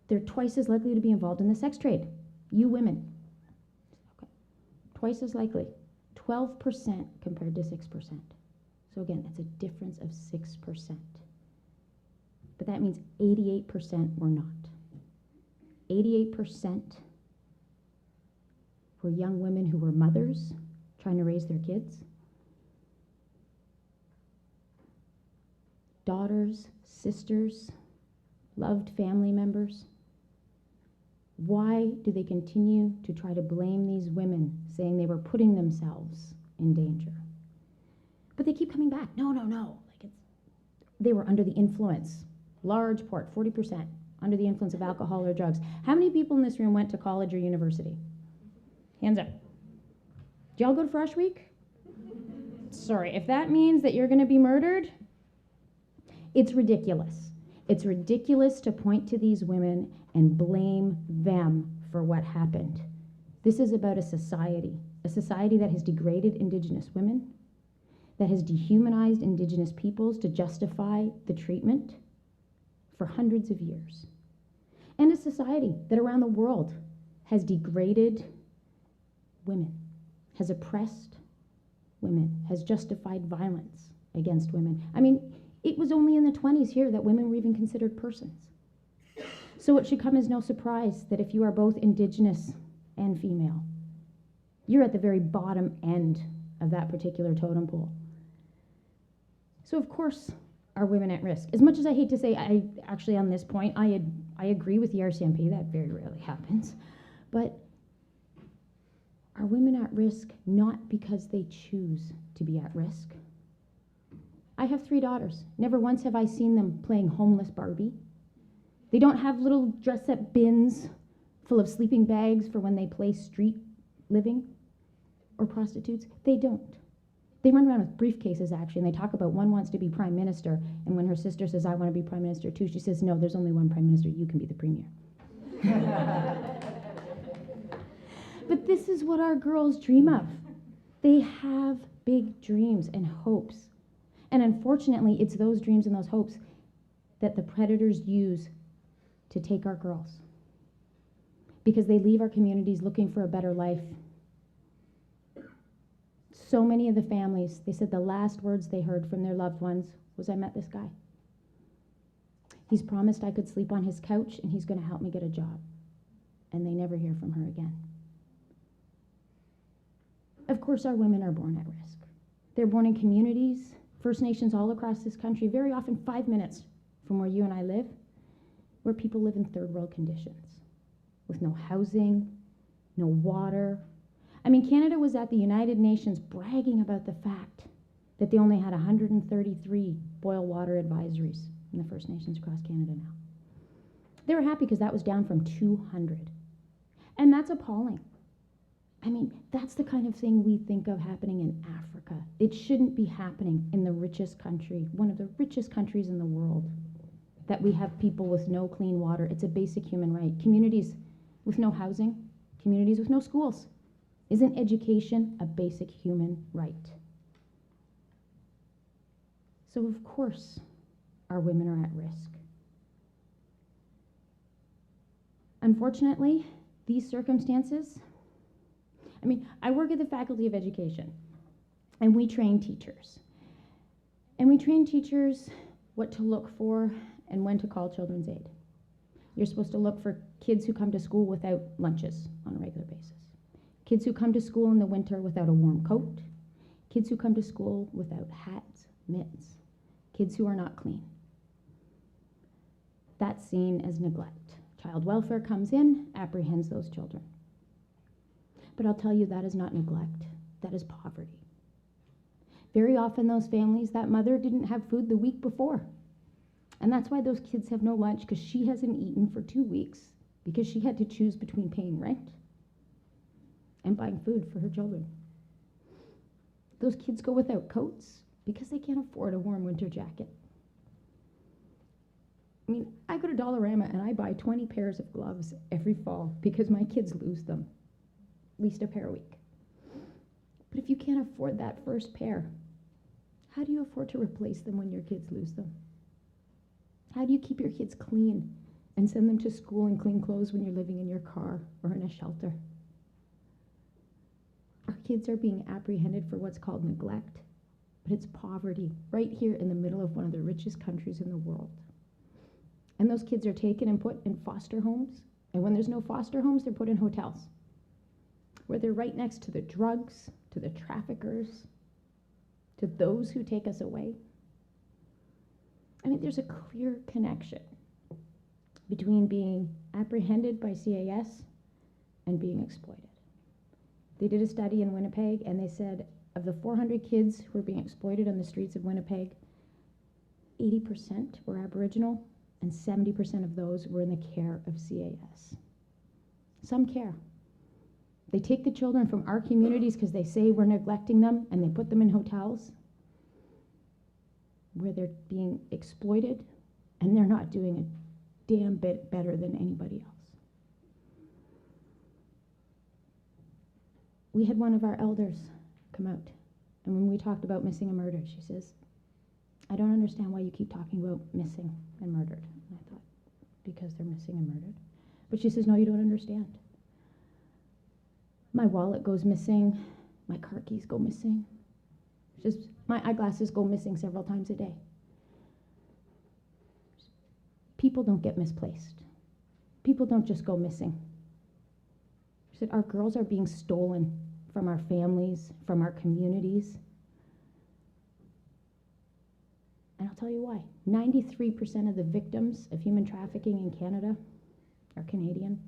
they're twice as likely to be involved in the sex trade. You women, okay, twice as likely, 12% compared to 6%. So again, that's a difference of 6%. But that means 88% were not. 88% were young women who were mothers trying to raise their kids. Daughters, sisters, loved family members. Why do they continue to try to blame these women, saying they were putting themselves in danger? But they keep coming back. No. They were under the influence. Large part, 40%, under the influence of alcohol or drugs. How many people in this room went to college or university? Hands up. Did y'all go to Fresh Week? Sorry, if that means that you're going to be murdered, it's ridiculous. It's ridiculous to point to these women and blame them for what happened. This is about a society that has degraded Indigenous women, that has dehumanized Indigenous peoples to justify the treatment for hundreds of years. And a society that around the world has degraded women, has oppressed women, has justified violence against women. It was only in the 20s here that women were even considered persons. So it should come as no surprise that if you are both Indigenous and female, you're at the very bottom end of that particular totem pole. So of course, are women at risk? As much as I hate to say, I actually on this point, I agree with the RCMP, that very rarely happens. But Are women at risk not because they choose to be at risk? I have 3 daughters. Never once have I seen them playing homeless Barbie. They don't have little dress-up bins full of sleeping bags for when they play street living or prostitutes. They don't. They run around with briefcases, actually, and they talk about one wants to be prime minister, and when her sister says, I want to be prime minister too, she says, no, there's only one prime minister. You can be the premier. But this is what our girls dream of. They have big dreams and hopes. And unfortunately, it's those dreams and those hopes that the predators use to take our girls. Because they leave our communities looking for a better life. So many of the families, they said the last words they heard from their loved ones was, I met this guy. He's promised I could sleep on his couch and he's going to help me get a job. And they never hear from her again. Of course, our women are born at risk. They're born in communities, First Nations all across this country, very often 5 minutes from where you and I live, where people live in third world conditions, with no housing, no water. I mean, Canada was at the United Nations bragging about the fact that they only had 133 boil water advisories in the First Nations across Canada now. They were happy because that was down from 200. And that's appalling. I mean, that's the kind of thing we think of happening in Africa. It shouldn't be happening in the richest country, one of the richest countries in the world, that we have people with no clean water. It's a basic human right. Communities with no housing, communities with no schools. Isn't education a basic human right? So of course, our women are at risk. Unfortunately, these circumstances, I mean, I work at the Faculty of Education, and we train teachers. And we train teachers what to look for and when to call children's aid. You're supposed to look for kids who come to school without lunches on a regular basis. Kids who come to school in the winter without a warm coat. Kids who come to school without hats, mitts. Kids who are not clean. That's seen as neglect. Child welfare comes in, apprehends those children. But I'll tell you, that is not neglect. That is poverty. Very often those families, that mother didn't have food the week before. And that's why those kids have no lunch, because she hasn't eaten for 2 weeks, because she had to choose between paying rent and buying food for her children. Those kids go without coats because they can't afford a warm winter jacket. I mean, I go to Dollarama and I buy 20 pairs of gloves every fall because my kids lose them. At least a pair a week. But if you can't afford that first pair, how do you afford to replace them when your kids lose them? How do you keep your kids clean and send them to school in clean clothes when you're living in your car or in a shelter? Our kids are being apprehended for what's called neglect, but it's poverty right here in the middle of one of the richest countries in the world. And those kids are taken and put in foster homes, and when there's no foster homes, they're put in hotels, where they're right next to the drugs, to the traffickers, to those who take us away. I mean, there's a clear connection between being apprehended by CAS and being exploited. They did a study in Winnipeg, and they said of the 400 kids who were being exploited on the streets of Winnipeg, 80% were Aboriginal, and 70% of those were in the care of CAS. Some care. They take the children from our communities because they say we're neglecting them, and they put them in hotels where they're being exploited, and they're not doing a damn bit better than anybody else. We had one of our elders come out, and when we talked about missing and murdered, she says, I don't understand why you keep talking about missing and murdered. And I thought, because they're missing and murdered. But she says, no, you don't understand. My wallet goes missing, my car keys go missing. Just my eyeglasses go missing several times a day. People don't get misplaced. People don't just go missing. She said, our girls are being stolen from our families, from our communities. And I'll tell you why. 93% of the victims of human trafficking in Canada are Canadian.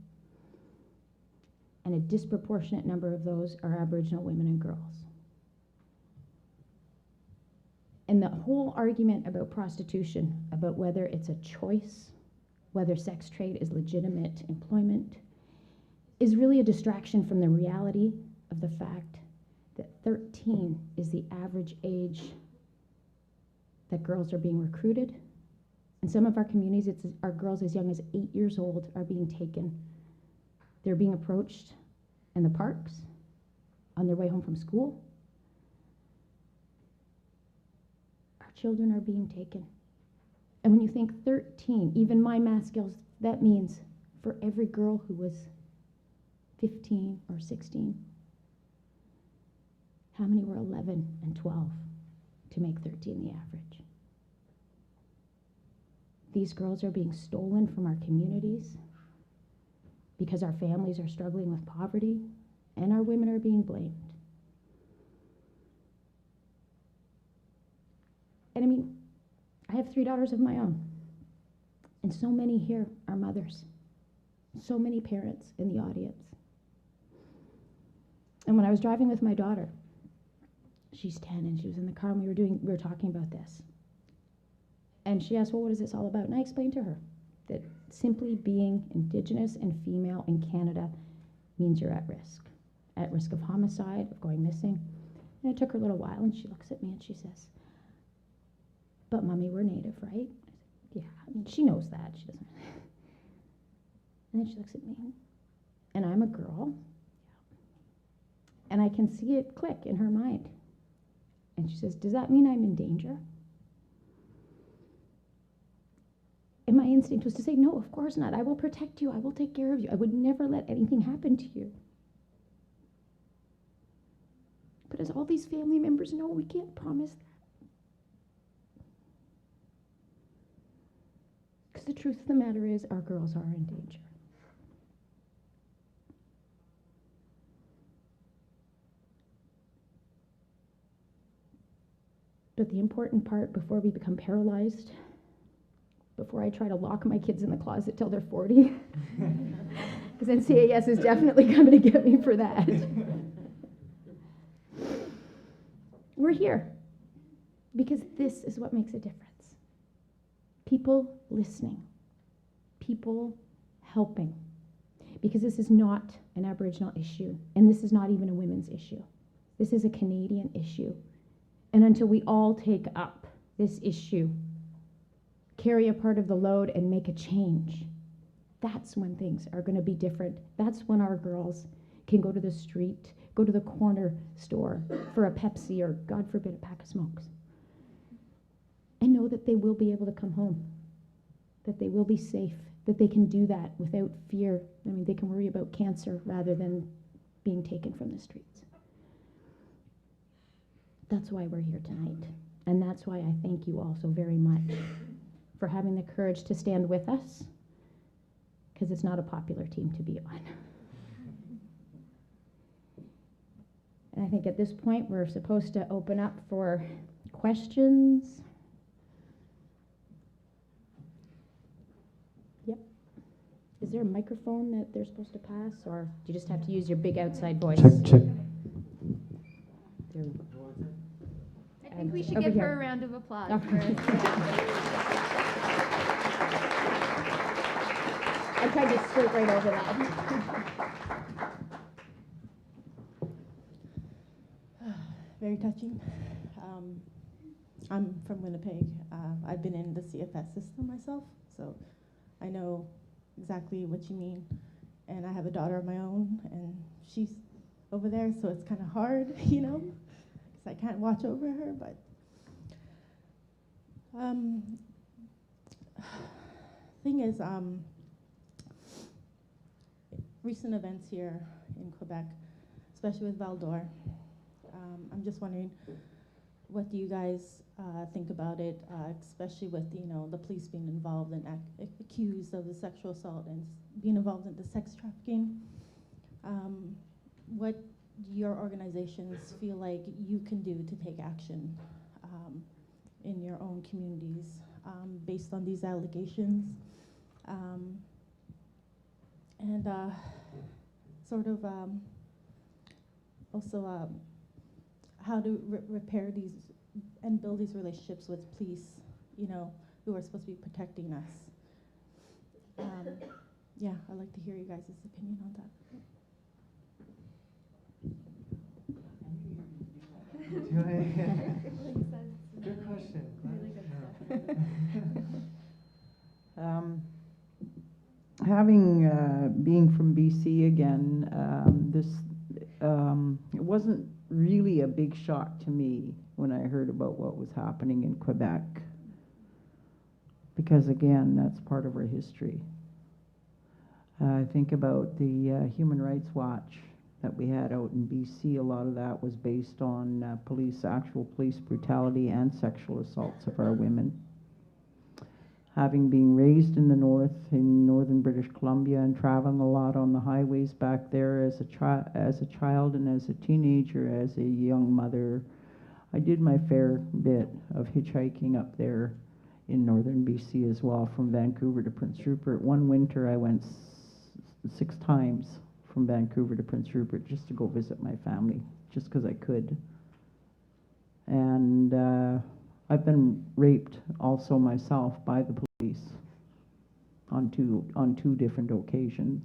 and a disproportionate number of those are Aboriginal women and girls. And the whole argument about prostitution, about whether it's a choice, whether sex trade is legitimate employment, is really a distraction from the reality of the fact that 13 is the average age that girls are being recruited. In some of our communities, our girls as young as 8 years old are being taken. They're being approached in the parks, on their way home from school. Our children are being taken. And when you think 13, even my math skills, that means for every girl who was 15 or 16, how many were 11 and 12 to make 13 the average? These girls are being stolen from our communities because our families are struggling with poverty and our women are being blamed. And I mean, I have 3 daughters of my own, and so many here are mothers, so many parents in the audience. And when I was driving with my daughter, she's 10 and she was in the car and we were talking about this. And she asked, well, what is this all about? And I explained to her that simply being Indigenous and female in Canada means you're at risk of homicide, of going missing. And it took her a little while, and she looks at me and she says, but Mommy, we're Native, right? I said, yeah, I mean, she knows that. She doesn't. And then she looks at me, and I'm a girl, and I can see it click in her mind. And she says, does that mean I'm in danger? And my instinct was to say, no, of course not. I will protect you. I will take care of you. I would never let anything happen to you. But as all these family members know, we can't promise that. Because the truth of the matter is, our girls are in danger. But the important part, before we become paralyzed, before I try to lock my kids in the closet till they're 40, because NCAS is definitely coming to get me for that. We're here because this is what makes a difference. People listening, people helping, because this is not an Aboriginal issue, and this is not even a women's issue. This is a Canadian issue. And until we all take up this issue, carry a part of the load and make a change, that's when things are going to be different. That's when our girls can go to the street, go to the corner store for a Pepsi or, God forbid, a pack of smokes, and know that they will be able to come home, that they will be safe, that they can do that without fear. I mean, they can worry about cancer rather than being taken from the streets. That's why we're here tonight. And that's why I thank you all so very much for having the courage to stand with us, because it's not a popular team to be on. And I think at this point we're supposed to open up for questions. Yep. Is there a microphone that they're supposed to pass, or do you just have to use your big outside voice? Check. There we go. I think we should Over give here. her a round of applause. Okay. I tried to skirt right over that. Very touching. I'm from Winnipeg. I've been in the CFS system myself, so I know exactly what you mean. And I have a daughter of my own, and she's over there, so it's kind of hard, you know, because I can't watch over her. But thing is, recent events here in Quebec, especially with Val-d'Or, I'm just wondering, what do you guys think about it, especially with, you know, the police being involved and accused of the sexual assault and being involved in the sex trafficking? What do your organizations feel like you can do to take action in your own communities based on these allegations? And sort of also how to repair these and build these relationships with police, you know, who are supposed to be protecting us. Yeah, I'd like to hear you guys' opinion on that. Good question. Having being from BC again, it wasn't really a big shock to me when I heard about what was happening in Quebec, because again, that's part of our history. I think about the Human Rights Watch that we had out in BC. A lot of that was based on actual police brutality and sexual assaults of our women. Having been raised in the north, in northern British Columbia, and traveling a lot on the highways back there as a child and as a teenager, as a young mother, I did my fair bit of hitchhiking up there in northern BC as well, from Vancouver to Prince Rupert. One winter I went 6 times from Vancouver to Prince Rupert just to go visit my family, just because I could. And I've been raped also myself by the police on two different occasions.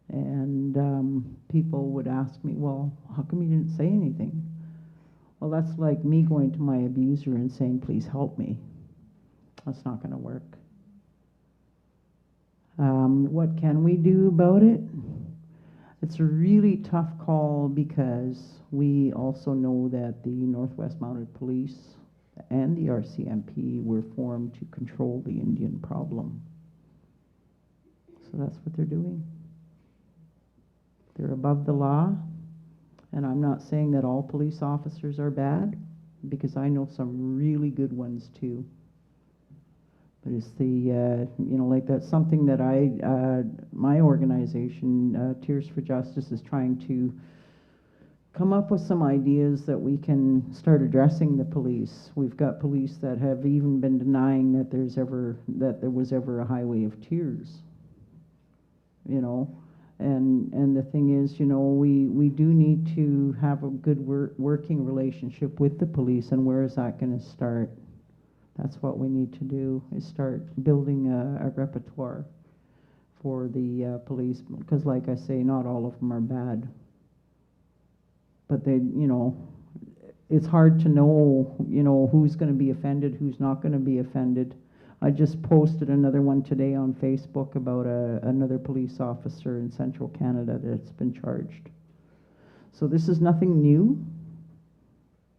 And people would ask me, well, how come you didn't say anything? Well, that's like me going to my abuser and saying, please help me. That's not going to work. What can we do about it? It's a really tough call, because we also know that the Northwest Mounted Police and the RCMP were formed to control the Indian problem. So that's what they're doing. They're above the law, and I'm not saying that all police officers are bad, because I know some really good ones too. But it's the, like that's something that my organization, Tears for Justice, is trying to come up with some ideas that we can start addressing the police. We've got police that have even been denying that there was ever a highway of tears. And the thing is, we do need to have a good working relationship with the police, and where is that going to start? That's what we need to do, is start building a repertoire for the police, because like I say, not all of them are bad. But they, it's hard to know, who's going to be offended, who's not going to be offended. I just posted another one today on Facebook about another police officer in Central Canada that's been charged. So this is nothing new.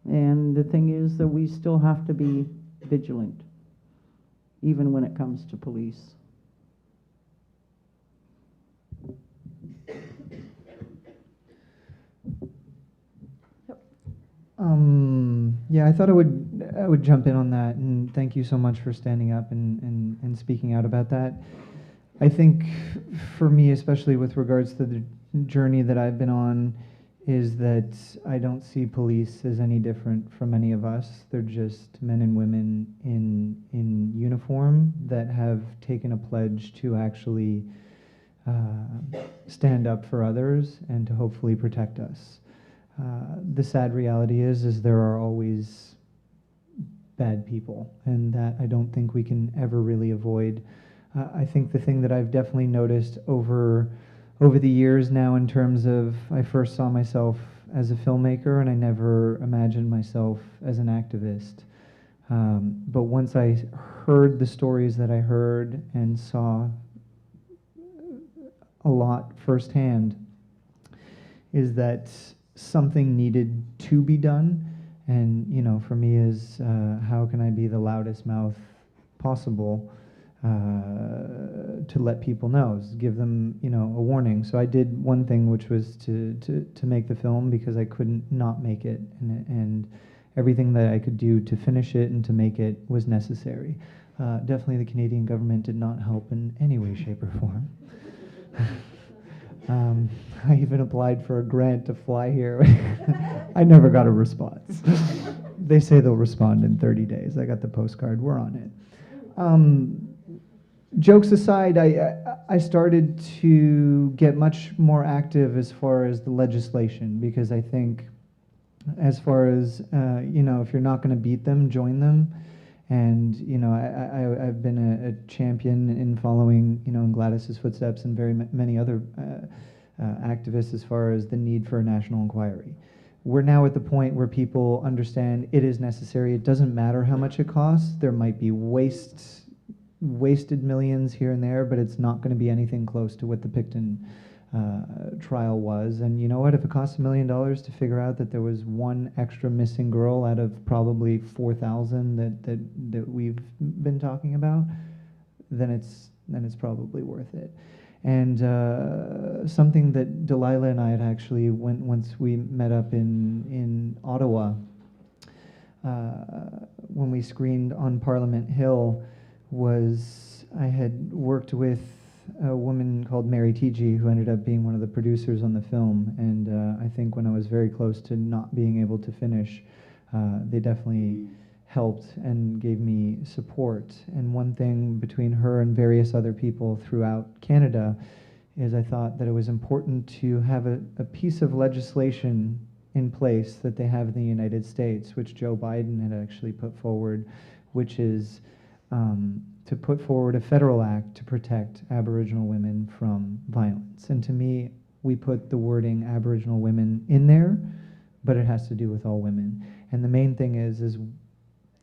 And the thing is that we still have to be vigilant, even when it comes to police. Yeah, I thought I would jump in on that, and thank you so much for standing up and speaking out about that. I think for me, especially with regards to the journey that I've been on, is that I don't see police as any different from any of us. They're just men and women in uniform that have taken a pledge to actually stand up for others and to hopefully protect us. The sad reality is there are always bad people, and that I don't think we can ever really avoid. I think the thing that I've definitely noticed over the years now, in terms of, I first saw myself as a filmmaker, and I never imagined myself as an activist. But once I heard the stories that I heard and saw a lot firsthand, is that something needed to be done. And, for me is, how can I be the loudest mouth possible to let people know, give them, a warning. So I did one thing, which was to make the film, because I couldn't not make it, and everything that I could do to finish it and to make it was necessary. Definitely the Canadian government did not help in any way, shape, or form. I even applied for a grant to fly here. I never got a response. They say they'll respond in 30 days. I got the postcard. We're on it. jokes aside, I started to get much more active as far as the legislation, because I think as far as, if you're not going to beat them, join them. And, I've been a champion in following, in Gladys's footsteps and very many other activists as far as the need for a national inquiry. We're now at the point where people understand it is necessary. It doesn't matter how much it costs. There might be wasted millions here and there, but it's not going to be anything close to what the Pickton trial was. And you know what? If it costs $1 million to figure out that there was one extra missing girl out of probably 4,000 that we've been talking about, then it's probably worth it. And something that Delilah and I had actually, once we met up in Ottawa, when we screened on Parliament Hill, was I had worked with a woman called Mary T.G., who ended up being one of the producers on the film. And I think when I was very close to not being able to finish, they definitely helped and gave me support. And one thing between her and various other people throughout Canada is I thought that it was important to have a piece of legislation in place that they have in the United States, which Joe Biden had actually put forward, which is to put forward a federal act to protect Aboriginal women from violence. And to me, we put the wording Aboriginal women in there, but it has to do with all women. And the main thing is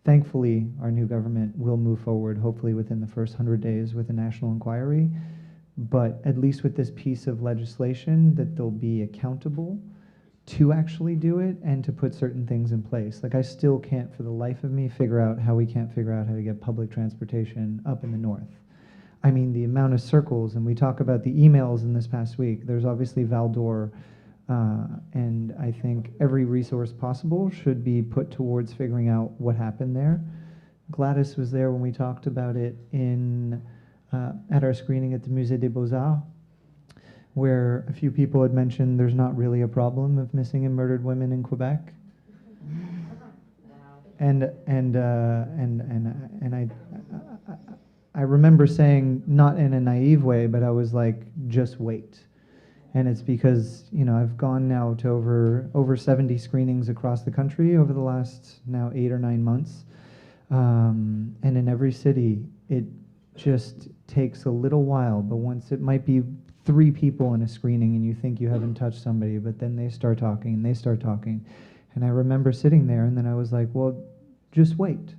thankfully our new government will move forward, hopefully within the first 100 days, with a national inquiry. But at least with this piece of legislation, that they'll be accountable to actually do it and to put certain things in place. Like, I still can't for the life of me figure out how we can't figure out how to get public transportation up in the north. I mean, the amount of circles, and we talk about the emails in this past week, there's obviously Val-d'Or, and I think every resource possible should be put towards figuring out what happened there. Gladys was there when we talked about it at our screening at the Musée des Beaux-Arts, where a few people had mentioned there's not really a problem of missing and murdered women in Quebec. And I remember saying, not in a naive way, but I was like, just wait. And it's because, I've gone now to over 70 screenings across the country over the last now 8 or 9 months. And in every city, it just takes a little while, but once it might be 3 people in a screening and you think you haven't touched somebody, but then they start talking and they start talking. And I remember sitting there and then I was like, well, just wait.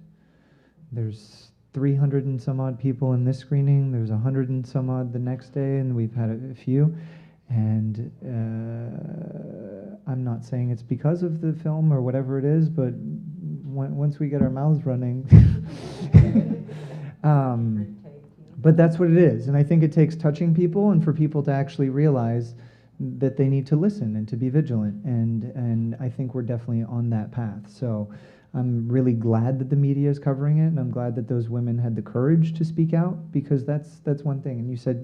There's 300 and some odd people in this screening, there's 100 and some odd the next day, and we've had a few. And I'm not saying it's because of the film or whatever it is, but once we get our mouths running, but that's what it is. And I think it takes touching people and for people to actually realize that they need to listen and to be vigilant. And I think we're definitely on that path. So I'm really glad that the media is covering it, and I'm glad that those women had the courage to speak out, because that's one thing. And you said,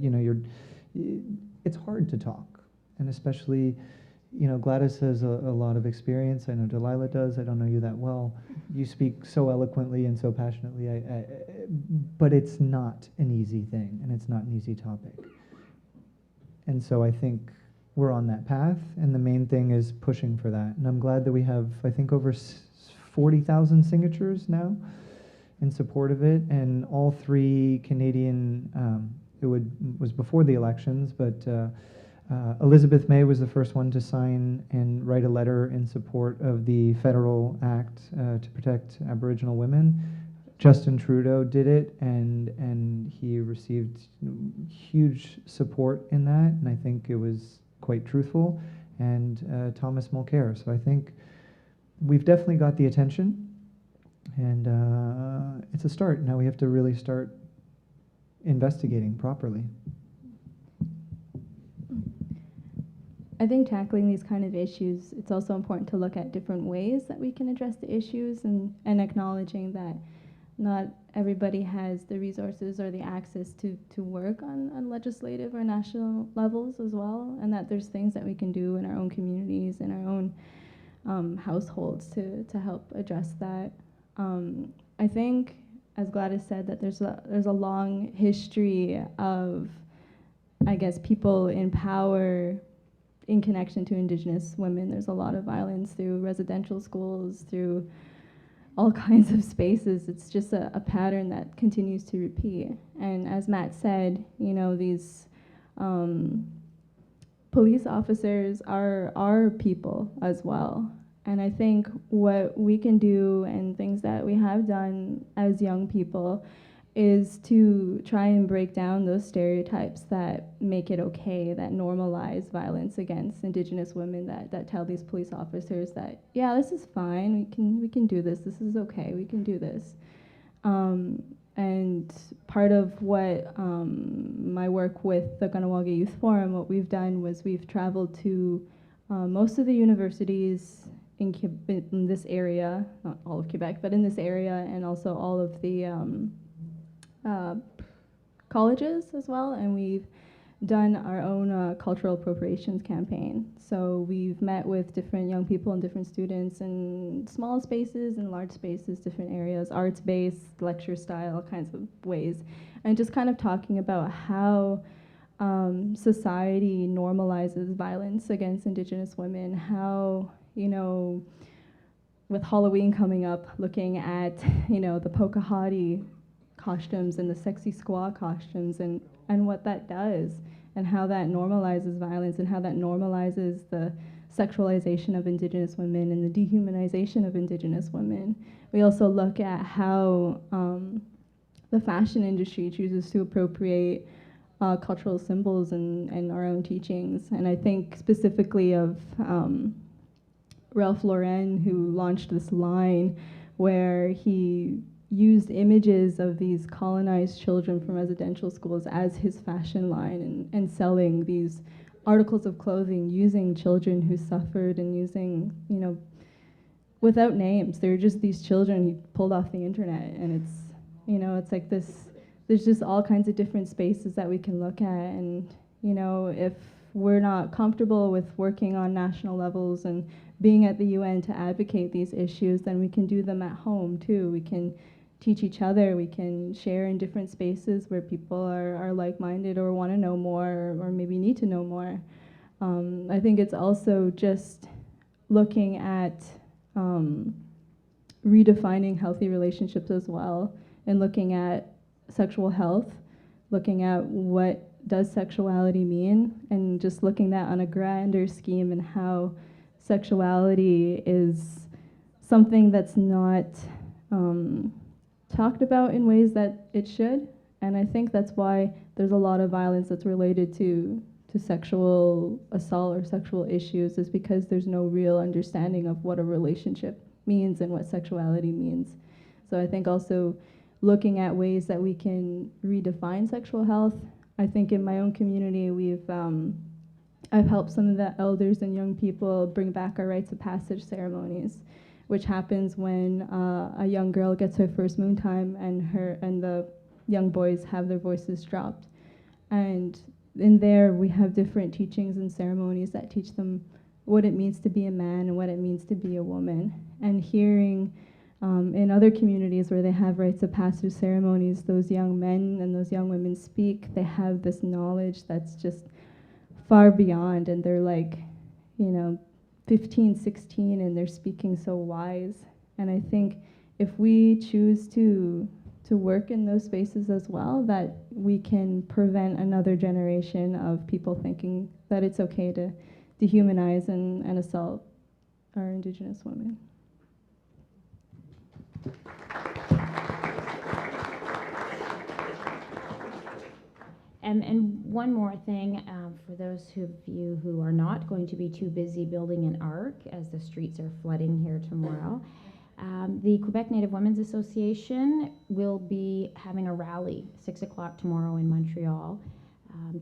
it's hard to talk, and especially, Gladys has a lot of experience. I know Delilah does. I don't know you that well. You speak so eloquently and so passionately, but it's not an easy thing, and it's not an easy topic. And so I think we're on that path, and the main thing is pushing for that. And I'm glad that we have, I think, over 40,000 signatures now in support of it, and all 3 Canadian, was before the elections, but Elizabeth May was the first one to sign and write a letter in support of the federal act to protect Aboriginal women. Justin Trudeau did it, and he received huge support in that, and I think it was quite truthful, and Thomas Mulcair. So I think we've definitely got the attention, and it's a start. Now we have to really start investigating properly. I think tackling these kind of issues, it's also important to look at different ways that we can address the issues, and acknowledging that not everybody has the resources or the access to work on legislative or national levels as well, and that there's things that we can do in our own communities, in our own households to help address that. I think as Gladys said, that there's a long history of, I guess, people in power in connection to Indigenous women. There's a lot of violence through residential schools, through all kinds of spaces. It's just a pattern that continues to repeat. And as Matt said, you know, these police officers are people as well. And I think what we can do and things that we have done as young people is to try and break down those stereotypes that make it okay, that normalize violence against Indigenous women, that tell these police officers that, yeah, this is fine, we can do this is okay, we can do this. And part of what my work with the Kahnawake Youth Forum, what we've done was we've traveled to most of the universities in this area, not all of Quebec, but in this area, and also all of the colleges as well, and we've done our own cultural appropriations campaign. So we've met with different young people and different students in small spaces and large spaces, different areas, arts-based, lecture style, all kinds of ways, and just kind of talking about how society normalizes violence against Indigenous women, how, you know, with Halloween coming up, looking at, you know, the Pocahontas costumes and the sexy squaw costumes and what that does and how that normalizes violence and how that normalizes the sexualization of Indigenous women and the dehumanization of Indigenous women. We also look at how the fashion industry chooses to appropriate cultural symbols and our own teachings. And I think specifically of Ralph Lauren, who launched this line where he used images of these colonized children from residential schools as his fashion line and selling these articles of clothing using children who suffered and using, you know, without names. They're just these children he pulled off the internet, and it's, you know, it's like this, there's just all kinds of different spaces that we can look at. And, you know, if we're not comfortable with working on national levels and being at the UN to advocate these issues, then we can do them at home too. We can teach each other, we can share in different spaces where people are like-minded or want to know more or maybe need to know more. I think it's also just looking at redefining healthy relationships as well, and looking at sexual health, looking at what does sexuality mean, and just looking at on a grander scheme and how sexuality is something that's not talked about in ways that it should. And I think that's why there's a lot of violence that's related to sexual assault or sexual issues, is because there's no real understanding of what a relationship means and what sexuality means. So I think also looking at ways that we can redefine sexual health. I think in my own community, I've helped some of the elders and young people bring back our rites of passage ceremonies, which happens when a young girl gets her first moon time and the young boys have their voices dropped. And in there, we have different teachings and ceremonies that teach them what it means to be a man and what it means to be a woman. And hearing in other communities where they have rites of passage ceremonies, those young men and those young women speak, they have this knowledge that's just far beyond, and they're like, you know, 15, 16, and they're speaking so wise. And I think if we choose to work in those spaces as well, that we can prevent another generation of people thinking that it's okay to dehumanize and assault our Indigenous women. And one more thing, for those of you who are not going to be too busy building an ark as the streets are flooding here tomorrow, the Quebec Native Women's Association will be having a rally 6 o'clock tomorrow in Montreal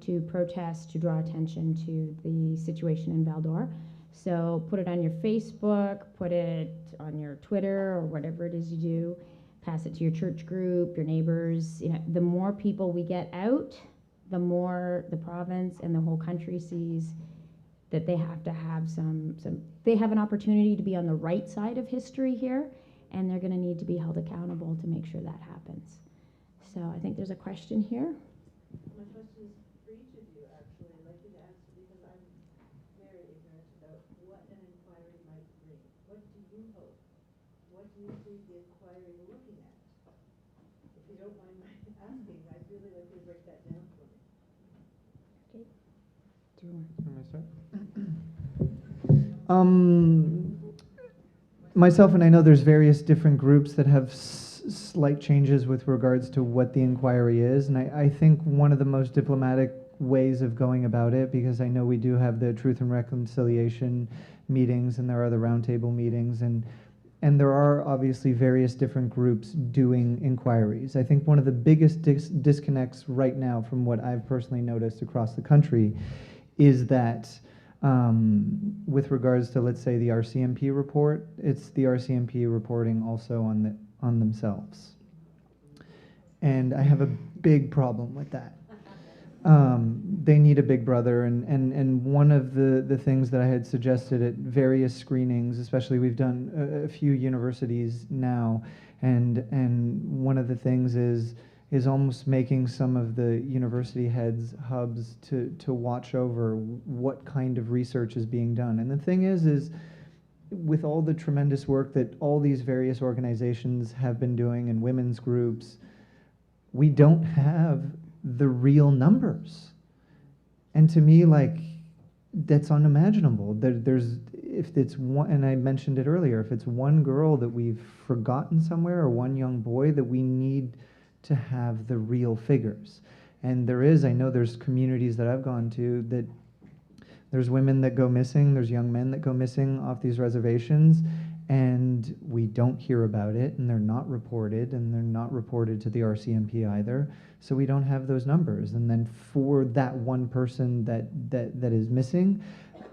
to protest, to draw attention to the situation in Val-d'Or. So put it on your Facebook, put it on your Twitter or whatever it is you do, pass it to your church group, your neighbors. You know, the more people we get out, the more the province and the whole country sees that they have to have they have an opportunity to be on the right side of history here and they're going to need to be held accountable to make sure that happens. So I think there's a question here. My question is for each of you, actually. I'd like you to answer because I'm very ignorant about what an inquiry might bring. What do you hope? What do you see the inquiry looking at? If you don't mind my asking, I'd really like you to break that down for me. Okay. Do you want me to start? Myself, and I know there's various different groups that have slight changes with regards to what the inquiry is, and I think one of the most diplomatic ways of going about it, because I know we do have the Truth and Reconciliation meetings, and there are the roundtable meetings, and there are obviously various different groups doing inquiries. I think one of the biggest disconnects right now from what I've personally noticed across the country is that with regards to, let's say, the RCMP report, it's the RCMP reporting also on themselves. And I have a big problem with that. They need a big brother, and one of the things that I had suggested at various screenings, especially we've done a few universities now, and one of the things is almost making some of the university heads hubs to watch over what kind of research is being done. And the thing is with all the tremendous work that all these various organizations have been doing and women's groups, we don't have the real numbers. And to me, like, that's unimaginable. There's, if it's one, and I mentioned it earlier, if it's one girl that we've forgotten somewhere or one young boy, that we need to have the real figures. And there is, I know there's communities that I've gone to that there's women that go missing, there's young men that go missing off these reservations, and we don't hear about it, and they're not reported to the RCMP either, so we don't have those numbers. And then for that one person that is missing,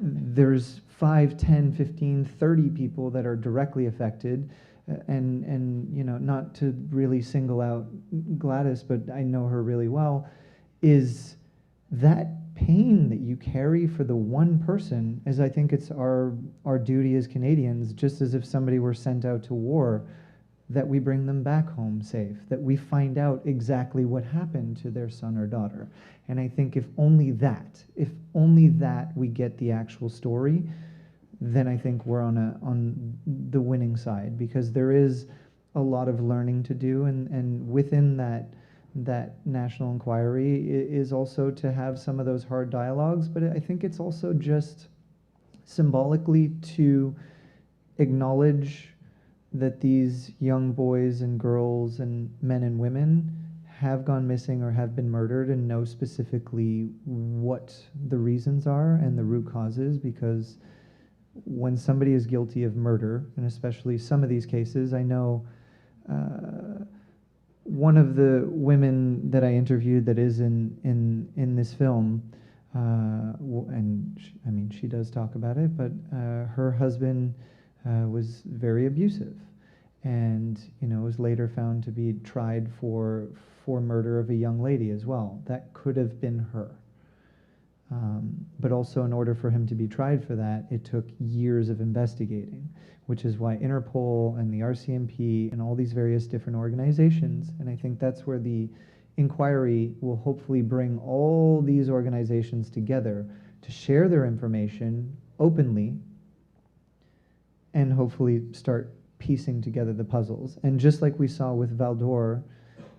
there's 5, 10, 15, 30 people that are directly affected. And you know, not to really single out Gladys, but I know her really well, is that pain that you carry for the one person, as I think it's our duty as Canadians, just as if somebody were sent out to war, that we bring them back home safe, that we find out exactly what happened to their son or daughter. And I think if only that we get the actual story, then I think we're on the winning side, because there is a lot of learning to do, and within that national inquiry is also to have some of those hard dialogues, but I think it's also just symbolically to acknowledge that these young boys and girls and men and women have gone missing or have been murdered, and know specifically what the reasons are and the root causes, because when somebody is guilty of murder, and especially some of these cases, I know one of the women that I interviewed that is in this film, and I mean, she does talk about it, but her husband was very abusive, and you know, was later found to be tried for murder of a young lady as well. That could have been her. But also, in order for him to be tried for that, it took years of investigating, which is why Interpol and the RCMP and all these various different organizations, and I think that's where the inquiry will hopefully bring all these organizations together to share their information openly and hopefully start piecing together the puzzles. And just like we saw with Val d'Or,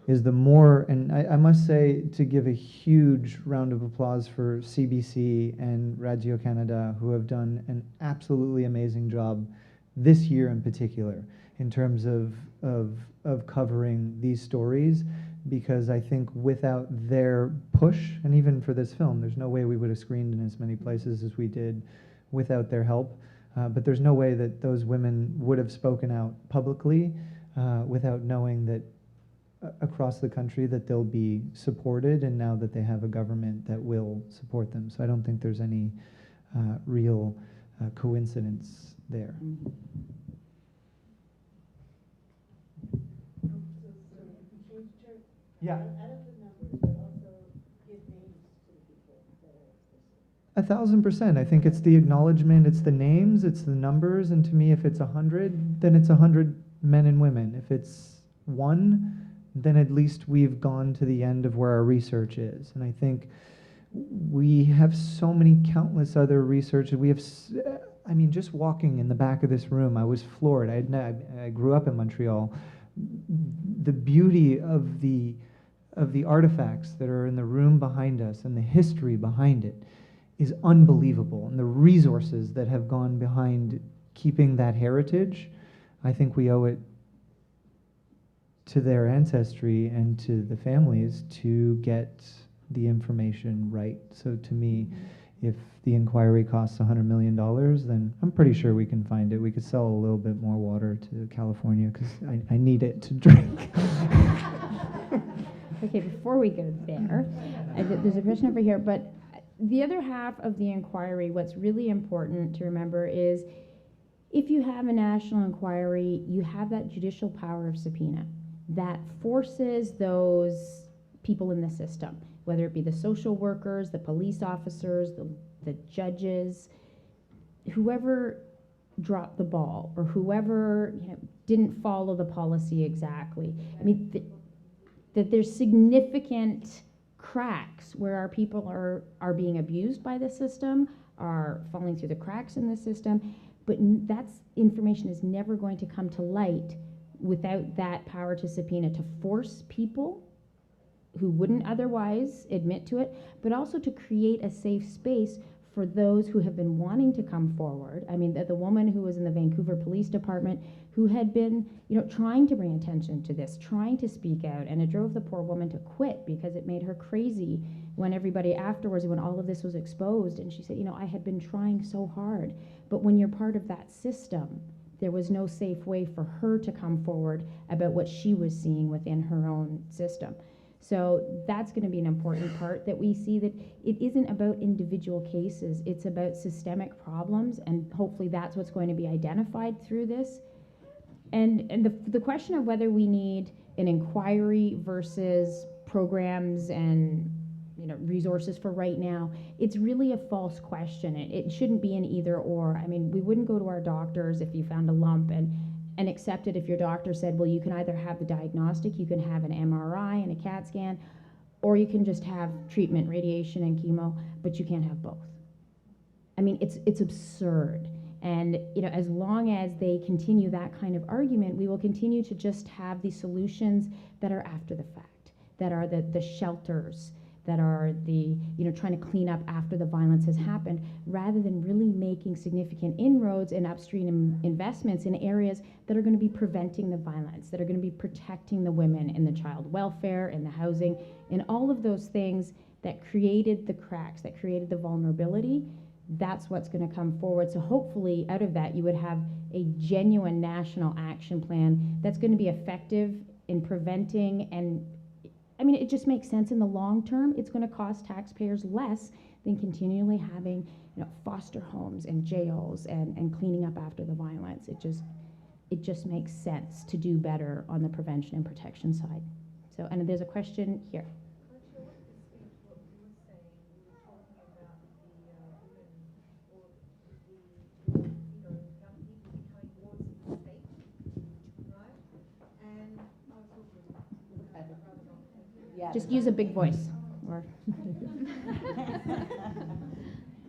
is the more, and I must say, to give a huge round of applause for CBC and Radio-Canada, who have done an absolutely amazing job this year in particular in terms of covering these stories, because I think without their push, and even for this film, there's no way we would have screened in as many places as we did without their help, but there's no way that those women would have spoken out publicly without knowing that across the country that they'll be supported, and now that they have a government that will support them. So I don't think there's any real coincidence there. Yeah. 1,000%. I think it's the acknowledgement, it's the names, it's the numbers, and to me, if it's 100, then it's 100 men and women. If it's one, then at least we've gone to the end of where our research is. And I think we have so many countless other research. We have, I mean, just walking in the back of this room, I was floored. I grew up in Montreal. The beauty of the artifacts that are in the room behind us and the history behind it is unbelievable. And the resources that have gone behind keeping that heritage, I think we owe it to their ancestry and to the families to get the information right. So to me, if the inquiry costs $100 million, then I'm pretty sure we can find it. We could sell a little bit more water to California because I need it to drink. Okay, before we go there, there's a question over here, but the other half of the inquiry, what's really important to remember is if you have a national inquiry, you have that judicial power of subpoena that forces those people in the system, whether it be the social workers, the police officers, the judges, whoever dropped the ball or whoever didn't follow the policy exactly. I mean, that there's significant cracks where our people are being abused by the system, are falling through the cracks in the system, but that's information is never going to come to light without that power to subpoena, to force people who wouldn't otherwise admit to it, but also to create a safe space for those who have been wanting to come forward. I mean, the woman who was in the Vancouver Police Department who had been, trying to bring attention to this, trying to speak out, and it drove the poor woman to quit because it made her crazy when everybody afterwards, when all of this was exposed, and she said, I had been trying so hard, but when you're part of that system, there was no safe way for her to come forward about what she was seeing within her own system. So that's going to be an important part, that we see that it isn't about individual cases, it's about systemic problems, and hopefully that's what's going to be identified through this. And the question of whether we need an inquiry versus programs and resources for right now, it's really a false question. It shouldn't be an either or. I mean, we wouldn't go to our doctors if you found a lump and accept it if your doctor said, well, you can either have the diagnostic, you can have an MRI and a CAT scan, or you can just have treatment, radiation and chemo, but you can't have both. I mean, it's absurd. And as long as they continue that kind of argument, we will continue to just have these solutions that are after the fact, that are the shelters, that are the, trying to clean up after the violence has happened, rather than really making significant inroads and upstream investments in areas that are going to be preventing the violence, that are going to be protecting the women in the child welfare, in the housing, and all of those things that created the cracks, that created the vulnerability. That's what's going to come forward. So hopefully out of that, you would have a genuine national action plan that's going to be effective in preventing, and I mean, it just makes sense in the long term. It's going to cost taxpayers less than continually having, foster homes and jails and cleaning up after the violence. It just makes sense to do better on the prevention and protection side. So, and there's a question here. Just use a big voice. Or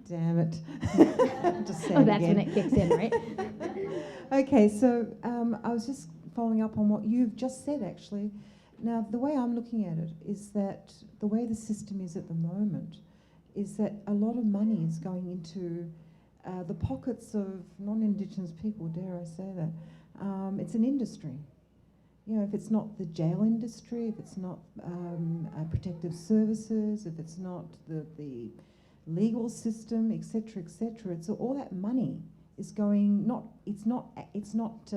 Damn it. Just say that's when it kicks in, right? Okay, so I was just following up on what you've just said, actually. Now, the way I'm looking at it is that the way the system is at the moment is that a lot of money is going into the pockets of non-Indigenous people, dare I say that. It's an industry. If it's not the jail industry, if it's not protective services, if it's not the legal system, etc., it's all that money is going. It's not.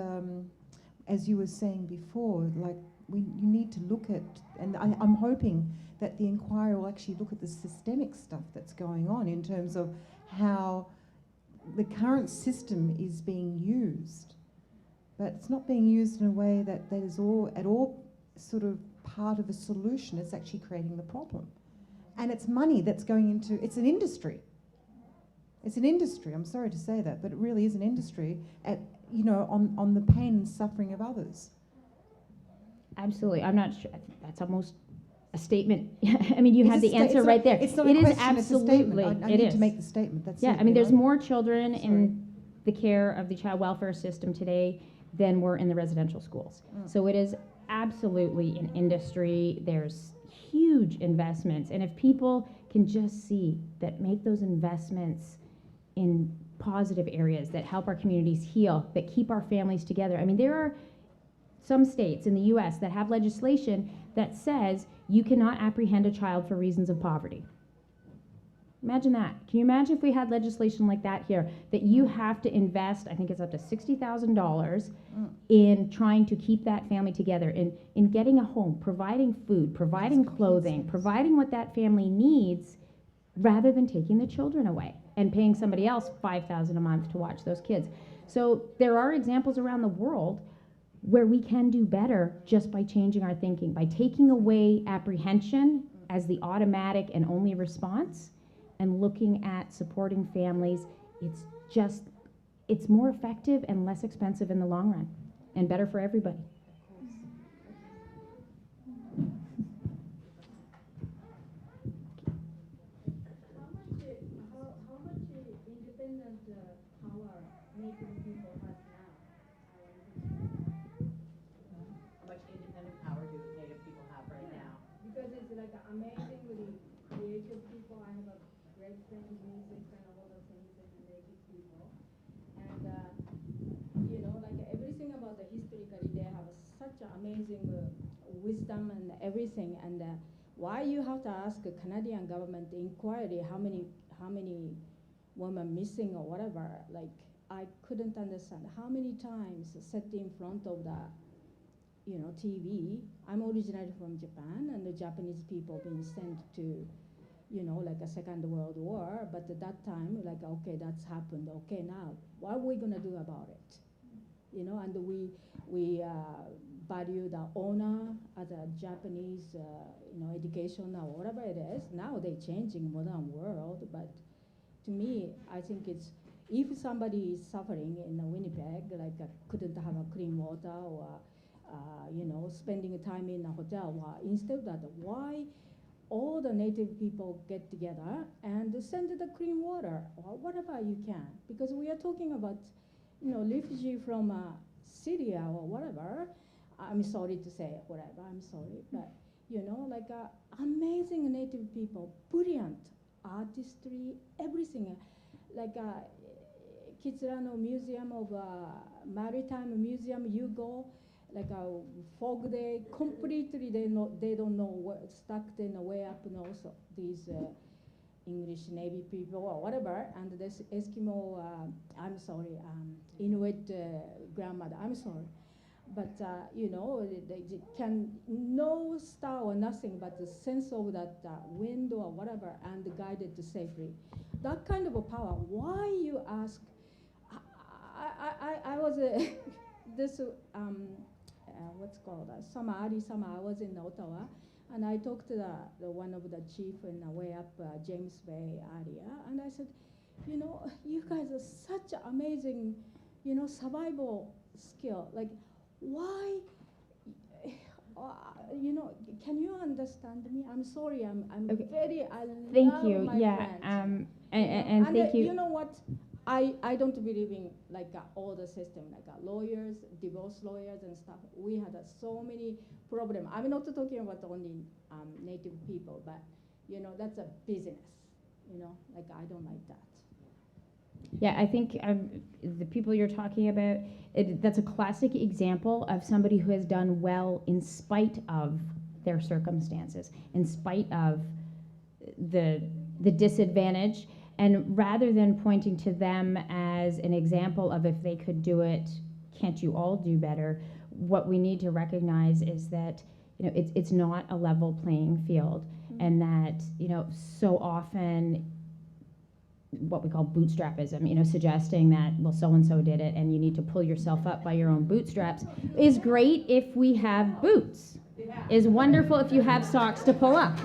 As you were saying before, like you need to look at, and I'm hoping that the inquiry will actually look at the systemic stuff that's going on in terms of how the current system is being used. But it's not being used in a way that is at all sort of part of a solution. It's actually creating the problem. And it's money that's going into, it's an industry. It's an industry, I'm sorry to say that, but it really is an industry. you know, on the pain and suffering of others. Absolutely. I'm not sure. That's almost a statement. I mean, you It's have a the sta- answer it's not- right there. it's not It a is question, it's a statement. absolutely. I it need is. to make the statement. That's Yeah, it, I mean, you there's know? more children in the care of the child welfare system today than were in the residential schools. So it is absolutely an industry. There's huge investments. And if people can just see that, make those investments in positive areas that help our communities heal, that keep our families together. I mean, there are some states in the US that have legislation that says you cannot apprehend a child for reasons of poverty. Imagine that. Can you imagine if we had legislation like that here, that you have to invest, I think it's up to $60,000 in trying to keep that family together, in getting a home, providing food, providing clothing, providing what that family needs, rather than taking the children away and paying somebody else $5,000 a month to watch those kids. So there are examples around the world where we can do better just by changing our thinking, by taking away apprehension as the automatic and only response, and looking at supporting families. It's more effective and less expensive in the long run, and better for everybody. How much independent power Native people has now? How much independent power do Native people have right now? Because it's like amazingly creative people. I have a great friend, music and all the things in the Native people. And, you know, like everything about the historically, they have such amazing wisdom and everything. And why you have to ask the Canadian government inquiry how many women missing or whatever, like I couldn't understand how many times set in front of the, you know, TV. I'm originally from Japan, and the Japanese people being sent to, you know, like a Second World War, but at that time, like, okay, that's happened, okay, now, what are we gonna do about it? You know, and we value the honor as a Japanese, you know, education or whatever it is. Now they're changing modern world, but to me, I think it's, if somebody is suffering in Winnipeg, like couldn't have a clean water or, you know, spending time in a hotel, instead of that, why all the Native people get together and send the clean water or whatever you can? Because we are talking about, you know, refugee from Syria or whatever. I'm sorry to say whatever, I'm sorry, but you know, like amazing Native people, brilliant artistry, everything. Like Kitsurano Museum of Maritime Museum, you go, like a fog day, completely they don't know where, stuck in the way up north, these English Navy people or whatever, and this Eskimo, I'm sorry, Inuit grandmother, I'm sorry. But, you know, they can, no star or nothing, but the sense of that wind or whatever, and guided to safely. That kind of a power, why you ask, I was, this, what's called, early summer, I was in Ottawa, and I talked to the one of the chief in the way up James Bay area, and I said, you know, you guys are such amazing, you know, survival skill. Like, why, you know, can you understand me? I'm sorry, I'm Okay. very, I Thank love you. my Yeah, friends. and thank you. You know what? I don't believe in like all the system, like lawyers, divorce lawyers and stuff. We had so many problems. I'm not talking about only Native people, but you know, that's a business, you know, like I don't like that. Yeah, I think the people you're talking about, that's a classic example of somebody who has done well in spite of their circumstances, in spite of the disadvantage. And rather than pointing to them as an example of if they could do it, can't you all do better? What we need to recognize is that, you know, it's not a level playing field, and that, you know, so often what we call bootstrapism, you know, suggesting that, well, so-and-so did it and you need to pull yourself up by your own bootstraps, is great if we have boots, is wonderful if you have socks to pull up.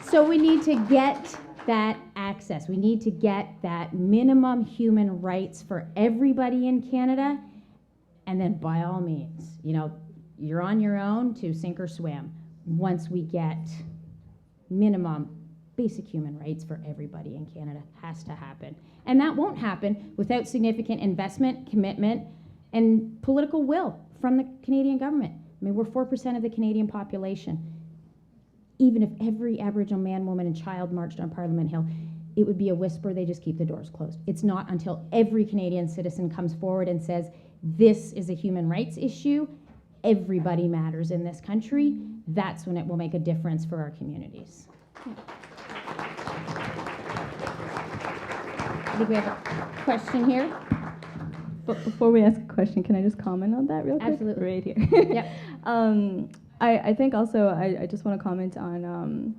So we need to get that access. We need to get that minimum human rights for everybody in Canada. And then by all means, you know, you're on your own to sink or swim once we get minimum basic human rights for everybody in Canada. Has to happen. And that won't happen without significant investment, commitment, and political will from the Canadian government. I mean, we're 4% of the Canadian population. Even if every Aboriginal man, woman, and child marched on Parliament Hill, it would be a whisper. They just keep the doors closed. It's not until every Canadian citizen comes forward and says, this is a human rights issue, everybody matters in this country, that's when it will make a difference for our communities. Yeah. I think we have a question here. But before we ask a question, can I just comment on that real quick? Absolutely. Right here. Yep. I think also I just want to comment on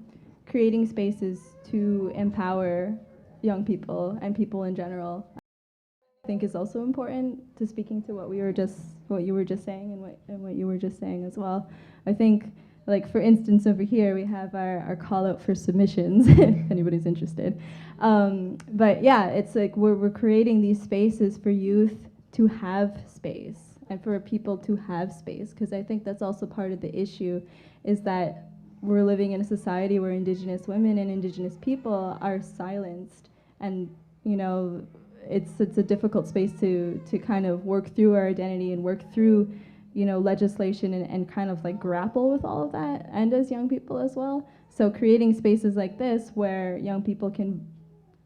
creating spaces to empower young people and people in general. I think is also important to speaking to what you were just saying and what you were just saying as well. I think, like, for instance, over here we have our call out for submissions if anybody's interested. But yeah, it's like we're creating these spaces for youth to have space and for people to have space, because I think that's also part of the issue, is that we're living in a society where Indigenous women and Indigenous people are silenced, and you know, it's a difficult space to kind of work through our identity and work through, you know, legislation and kind of like grapple with all of that, and as young people as well. So creating spaces like this where young people can,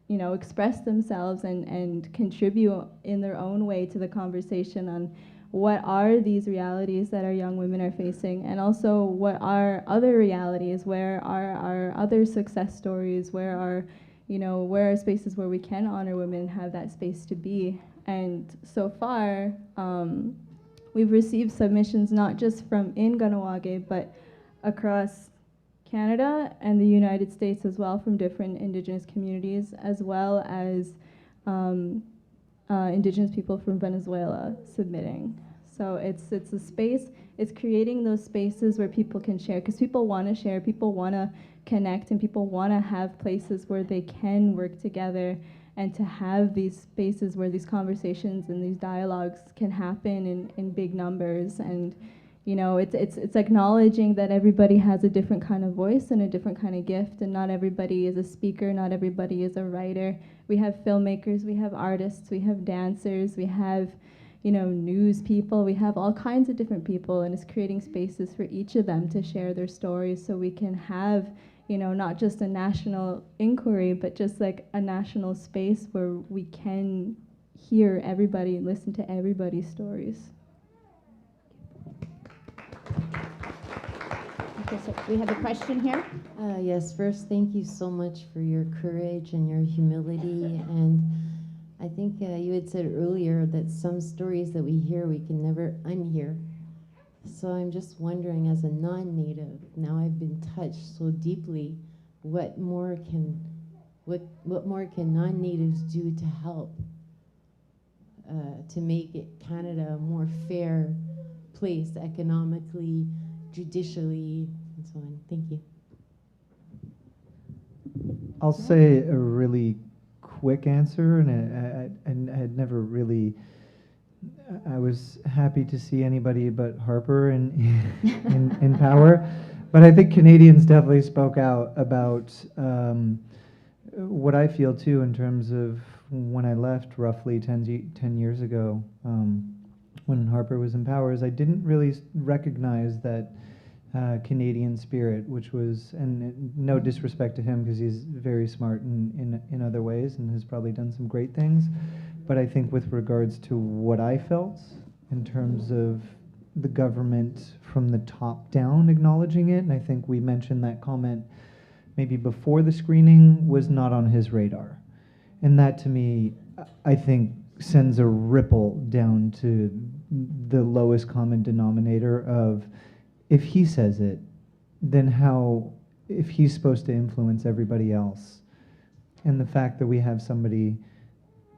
you know, express themselves and contribute in their own way to the conversation on what are these realities that our young women are facing, and also what are other realities, where are our other success stories, where are, you know, where are spaces where we can honor women and have that space to be. And so far, we've received submissions not just from in Kahnawake, but across Canada and the United States as well, from different Indigenous communities, as well as Indigenous people from Venezuela submitting. So it's a space, it's creating those spaces where people can share, because people want to share, people want to connect, and people want to have places where they can work together, and to have these spaces where these conversations and these dialogues can happen in big numbers. And you know, it's acknowledging that everybody has a different kind of voice and a different kind of gift, and not everybody is a speaker, not everybody is a writer. We have filmmakers, we have artists, we have dancers, we have, you know, news people, we have all kinds of different people, and it's creating spaces for each of them to share their stories, so we can have, you know, not just a national inquiry, but just like a national space where we can hear everybody, listen to everybody's stories. Okay, so we have a question here. Yes, first, thank you so much for your courage and your humility. And I think you had said earlier that some stories that we hear, we can never unhear. So I'm just wondering, as a non-native, now I've been touched so deeply, what more can non-natives do to help to make it Canada a more fair place economically, judicially, and so on? Thank you. I'll say a really quick answer, and I had never really. I was happy to see anybody but Harper in power, but I think Canadians definitely spoke out about what I feel too, in terms of when I left roughly 10 years ago, when Harper was in power, is I didn't really recognize that Canadian spirit, which was, and no disrespect to him because he's very smart in other ways and has probably done some great things, but I think with regards to what I felt in terms of the government from the top down acknowledging it, and I think we mentioned that comment maybe before the screening, was not on his radar. And that to me, I think, sends a ripple down to the lowest common denominator of, if he says it, then how, if he's supposed to influence everybody else? And the fact that we have somebody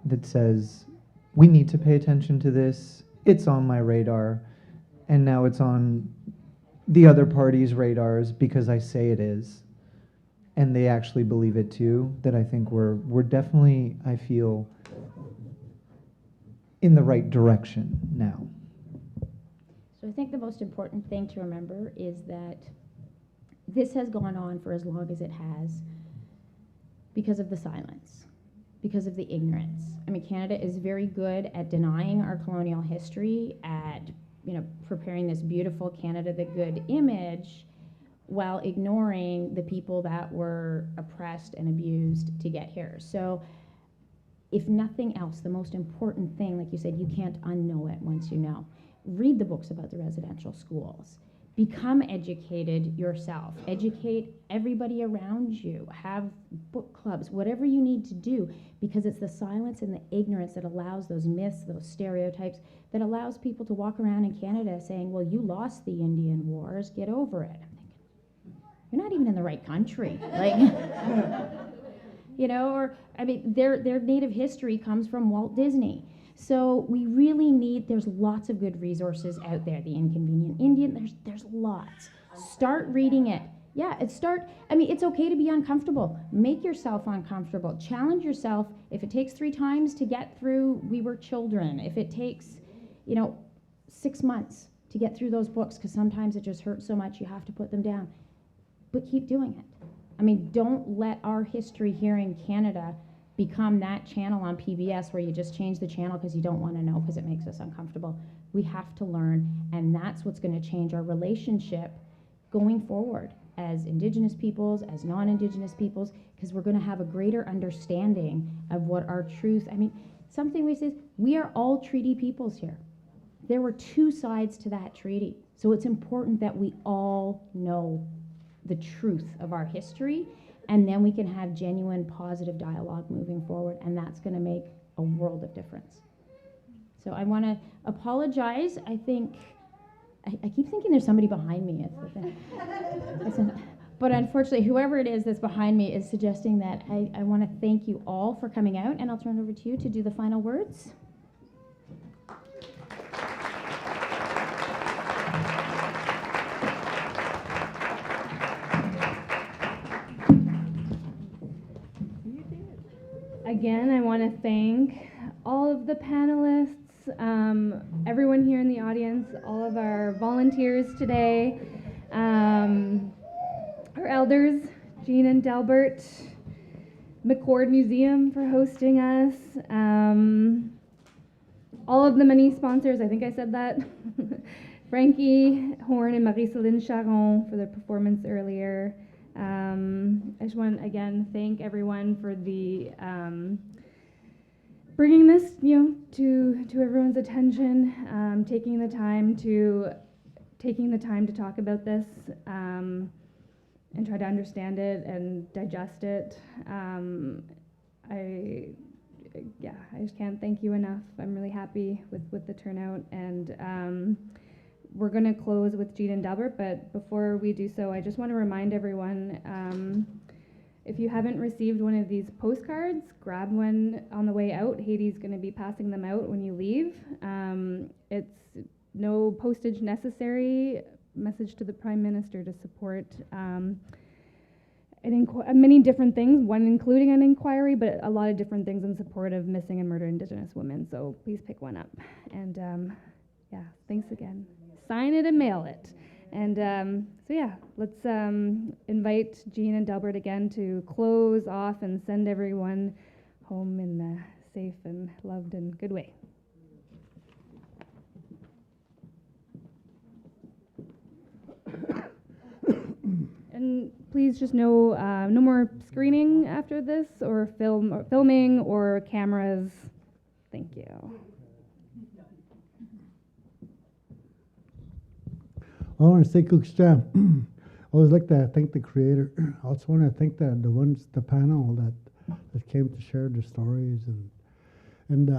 that says, we need to pay attention to this, it's on my radar, and now it's on the other party's radars because I say it is. and they actually believe it too, that I think we're definitely, I feel, in the right direction now. So I think the most important thing to remember is that this has gone on for as long as it has because of the silence, because of the ignorance. I mean, Canada is very good at denying our colonial history, at preparing this beautiful Canada the Good image, while ignoring the people that were oppressed and abused to get here. So if nothing else, the most important thing, like you said, you can't unknow it once you know. Read the books about the residential schools. Become educated yourself. Educate everybody around you. Have book clubs, whatever you need to do, because it's the silence and the ignorance that allows those myths, those stereotypes, that allows people to walk around in Canada saying, well, you lost the Indian Wars, get over it. I'm thinking, you're not even in the right country. Like, or, I mean, their native history comes from Walt Disney. So we really need, there's lots of good resources out there. The Inconvenient Indian, there's lots. Start reading it. Yeah, it's okay to be uncomfortable. Make yourself uncomfortable. Challenge yourself. If it takes 3 times to get through We Were Children, if it takes, 6 months to get through those books, because sometimes it just hurts so much you have to put them down. But keep doing it. I mean, don't let our history here in Canada become that channel on PBS where you just change the channel because you don't want to know because it makes us uncomfortable. We have to learn, and that's what's going to change our relationship going forward as Indigenous peoples, as non-Indigenous peoples, because we're going to have a greater understanding of what our truth, something we say is, we are all treaty peoples here. There were 2 sides to that treaty. So it's important that we all know the truth of our history, and then we can have genuine positive dialogue moving forward, and that's going to make a world of difference. So I want to apologize. I think, I keep thinking there's somebody behind me. But unfortunately, whoever it is that's behind me is suggesting that I want to thank you all for coming out, and I'll turn it over to you to do the final words. Again, I want to thank all of the panelists, everyone here in the audience, all of our volunteers today, our elders, Jean and Delbert, McCord Museum for hosting us, all of the many sponsors, I think I said that, Frankie Horn and Marie-Céline Charon for their performance earlier. I just want to again thank everyone for the bringing this, to everyone's attention, taking the time to talk about this, and try to understand it and digest it. I just can't thank you enough. I'm really happy with the turnout, and we're going to close with Jean and Delbert, but before we do so, I just want to remind everyone, if you haven't received one of these postcards, grab one on the way out. Haydée's going to be passing them out when you leave. It's no postage necessary. Message to the Prime Minister to support many different things, one including an inquiry, but a lot of different things in support of missing and murdered Indigenous women. So please pick one up. And thanks again. Sign it and mail it. And let's invite Jean and Delbert again to close off and send everyone home in a safe and loved and good way. And please just know, no more screening after this, or filming or cameras. Thank you. I want to say, Kuksha, I always like to thank the creator. I also want to thank the panel that came to share their stories and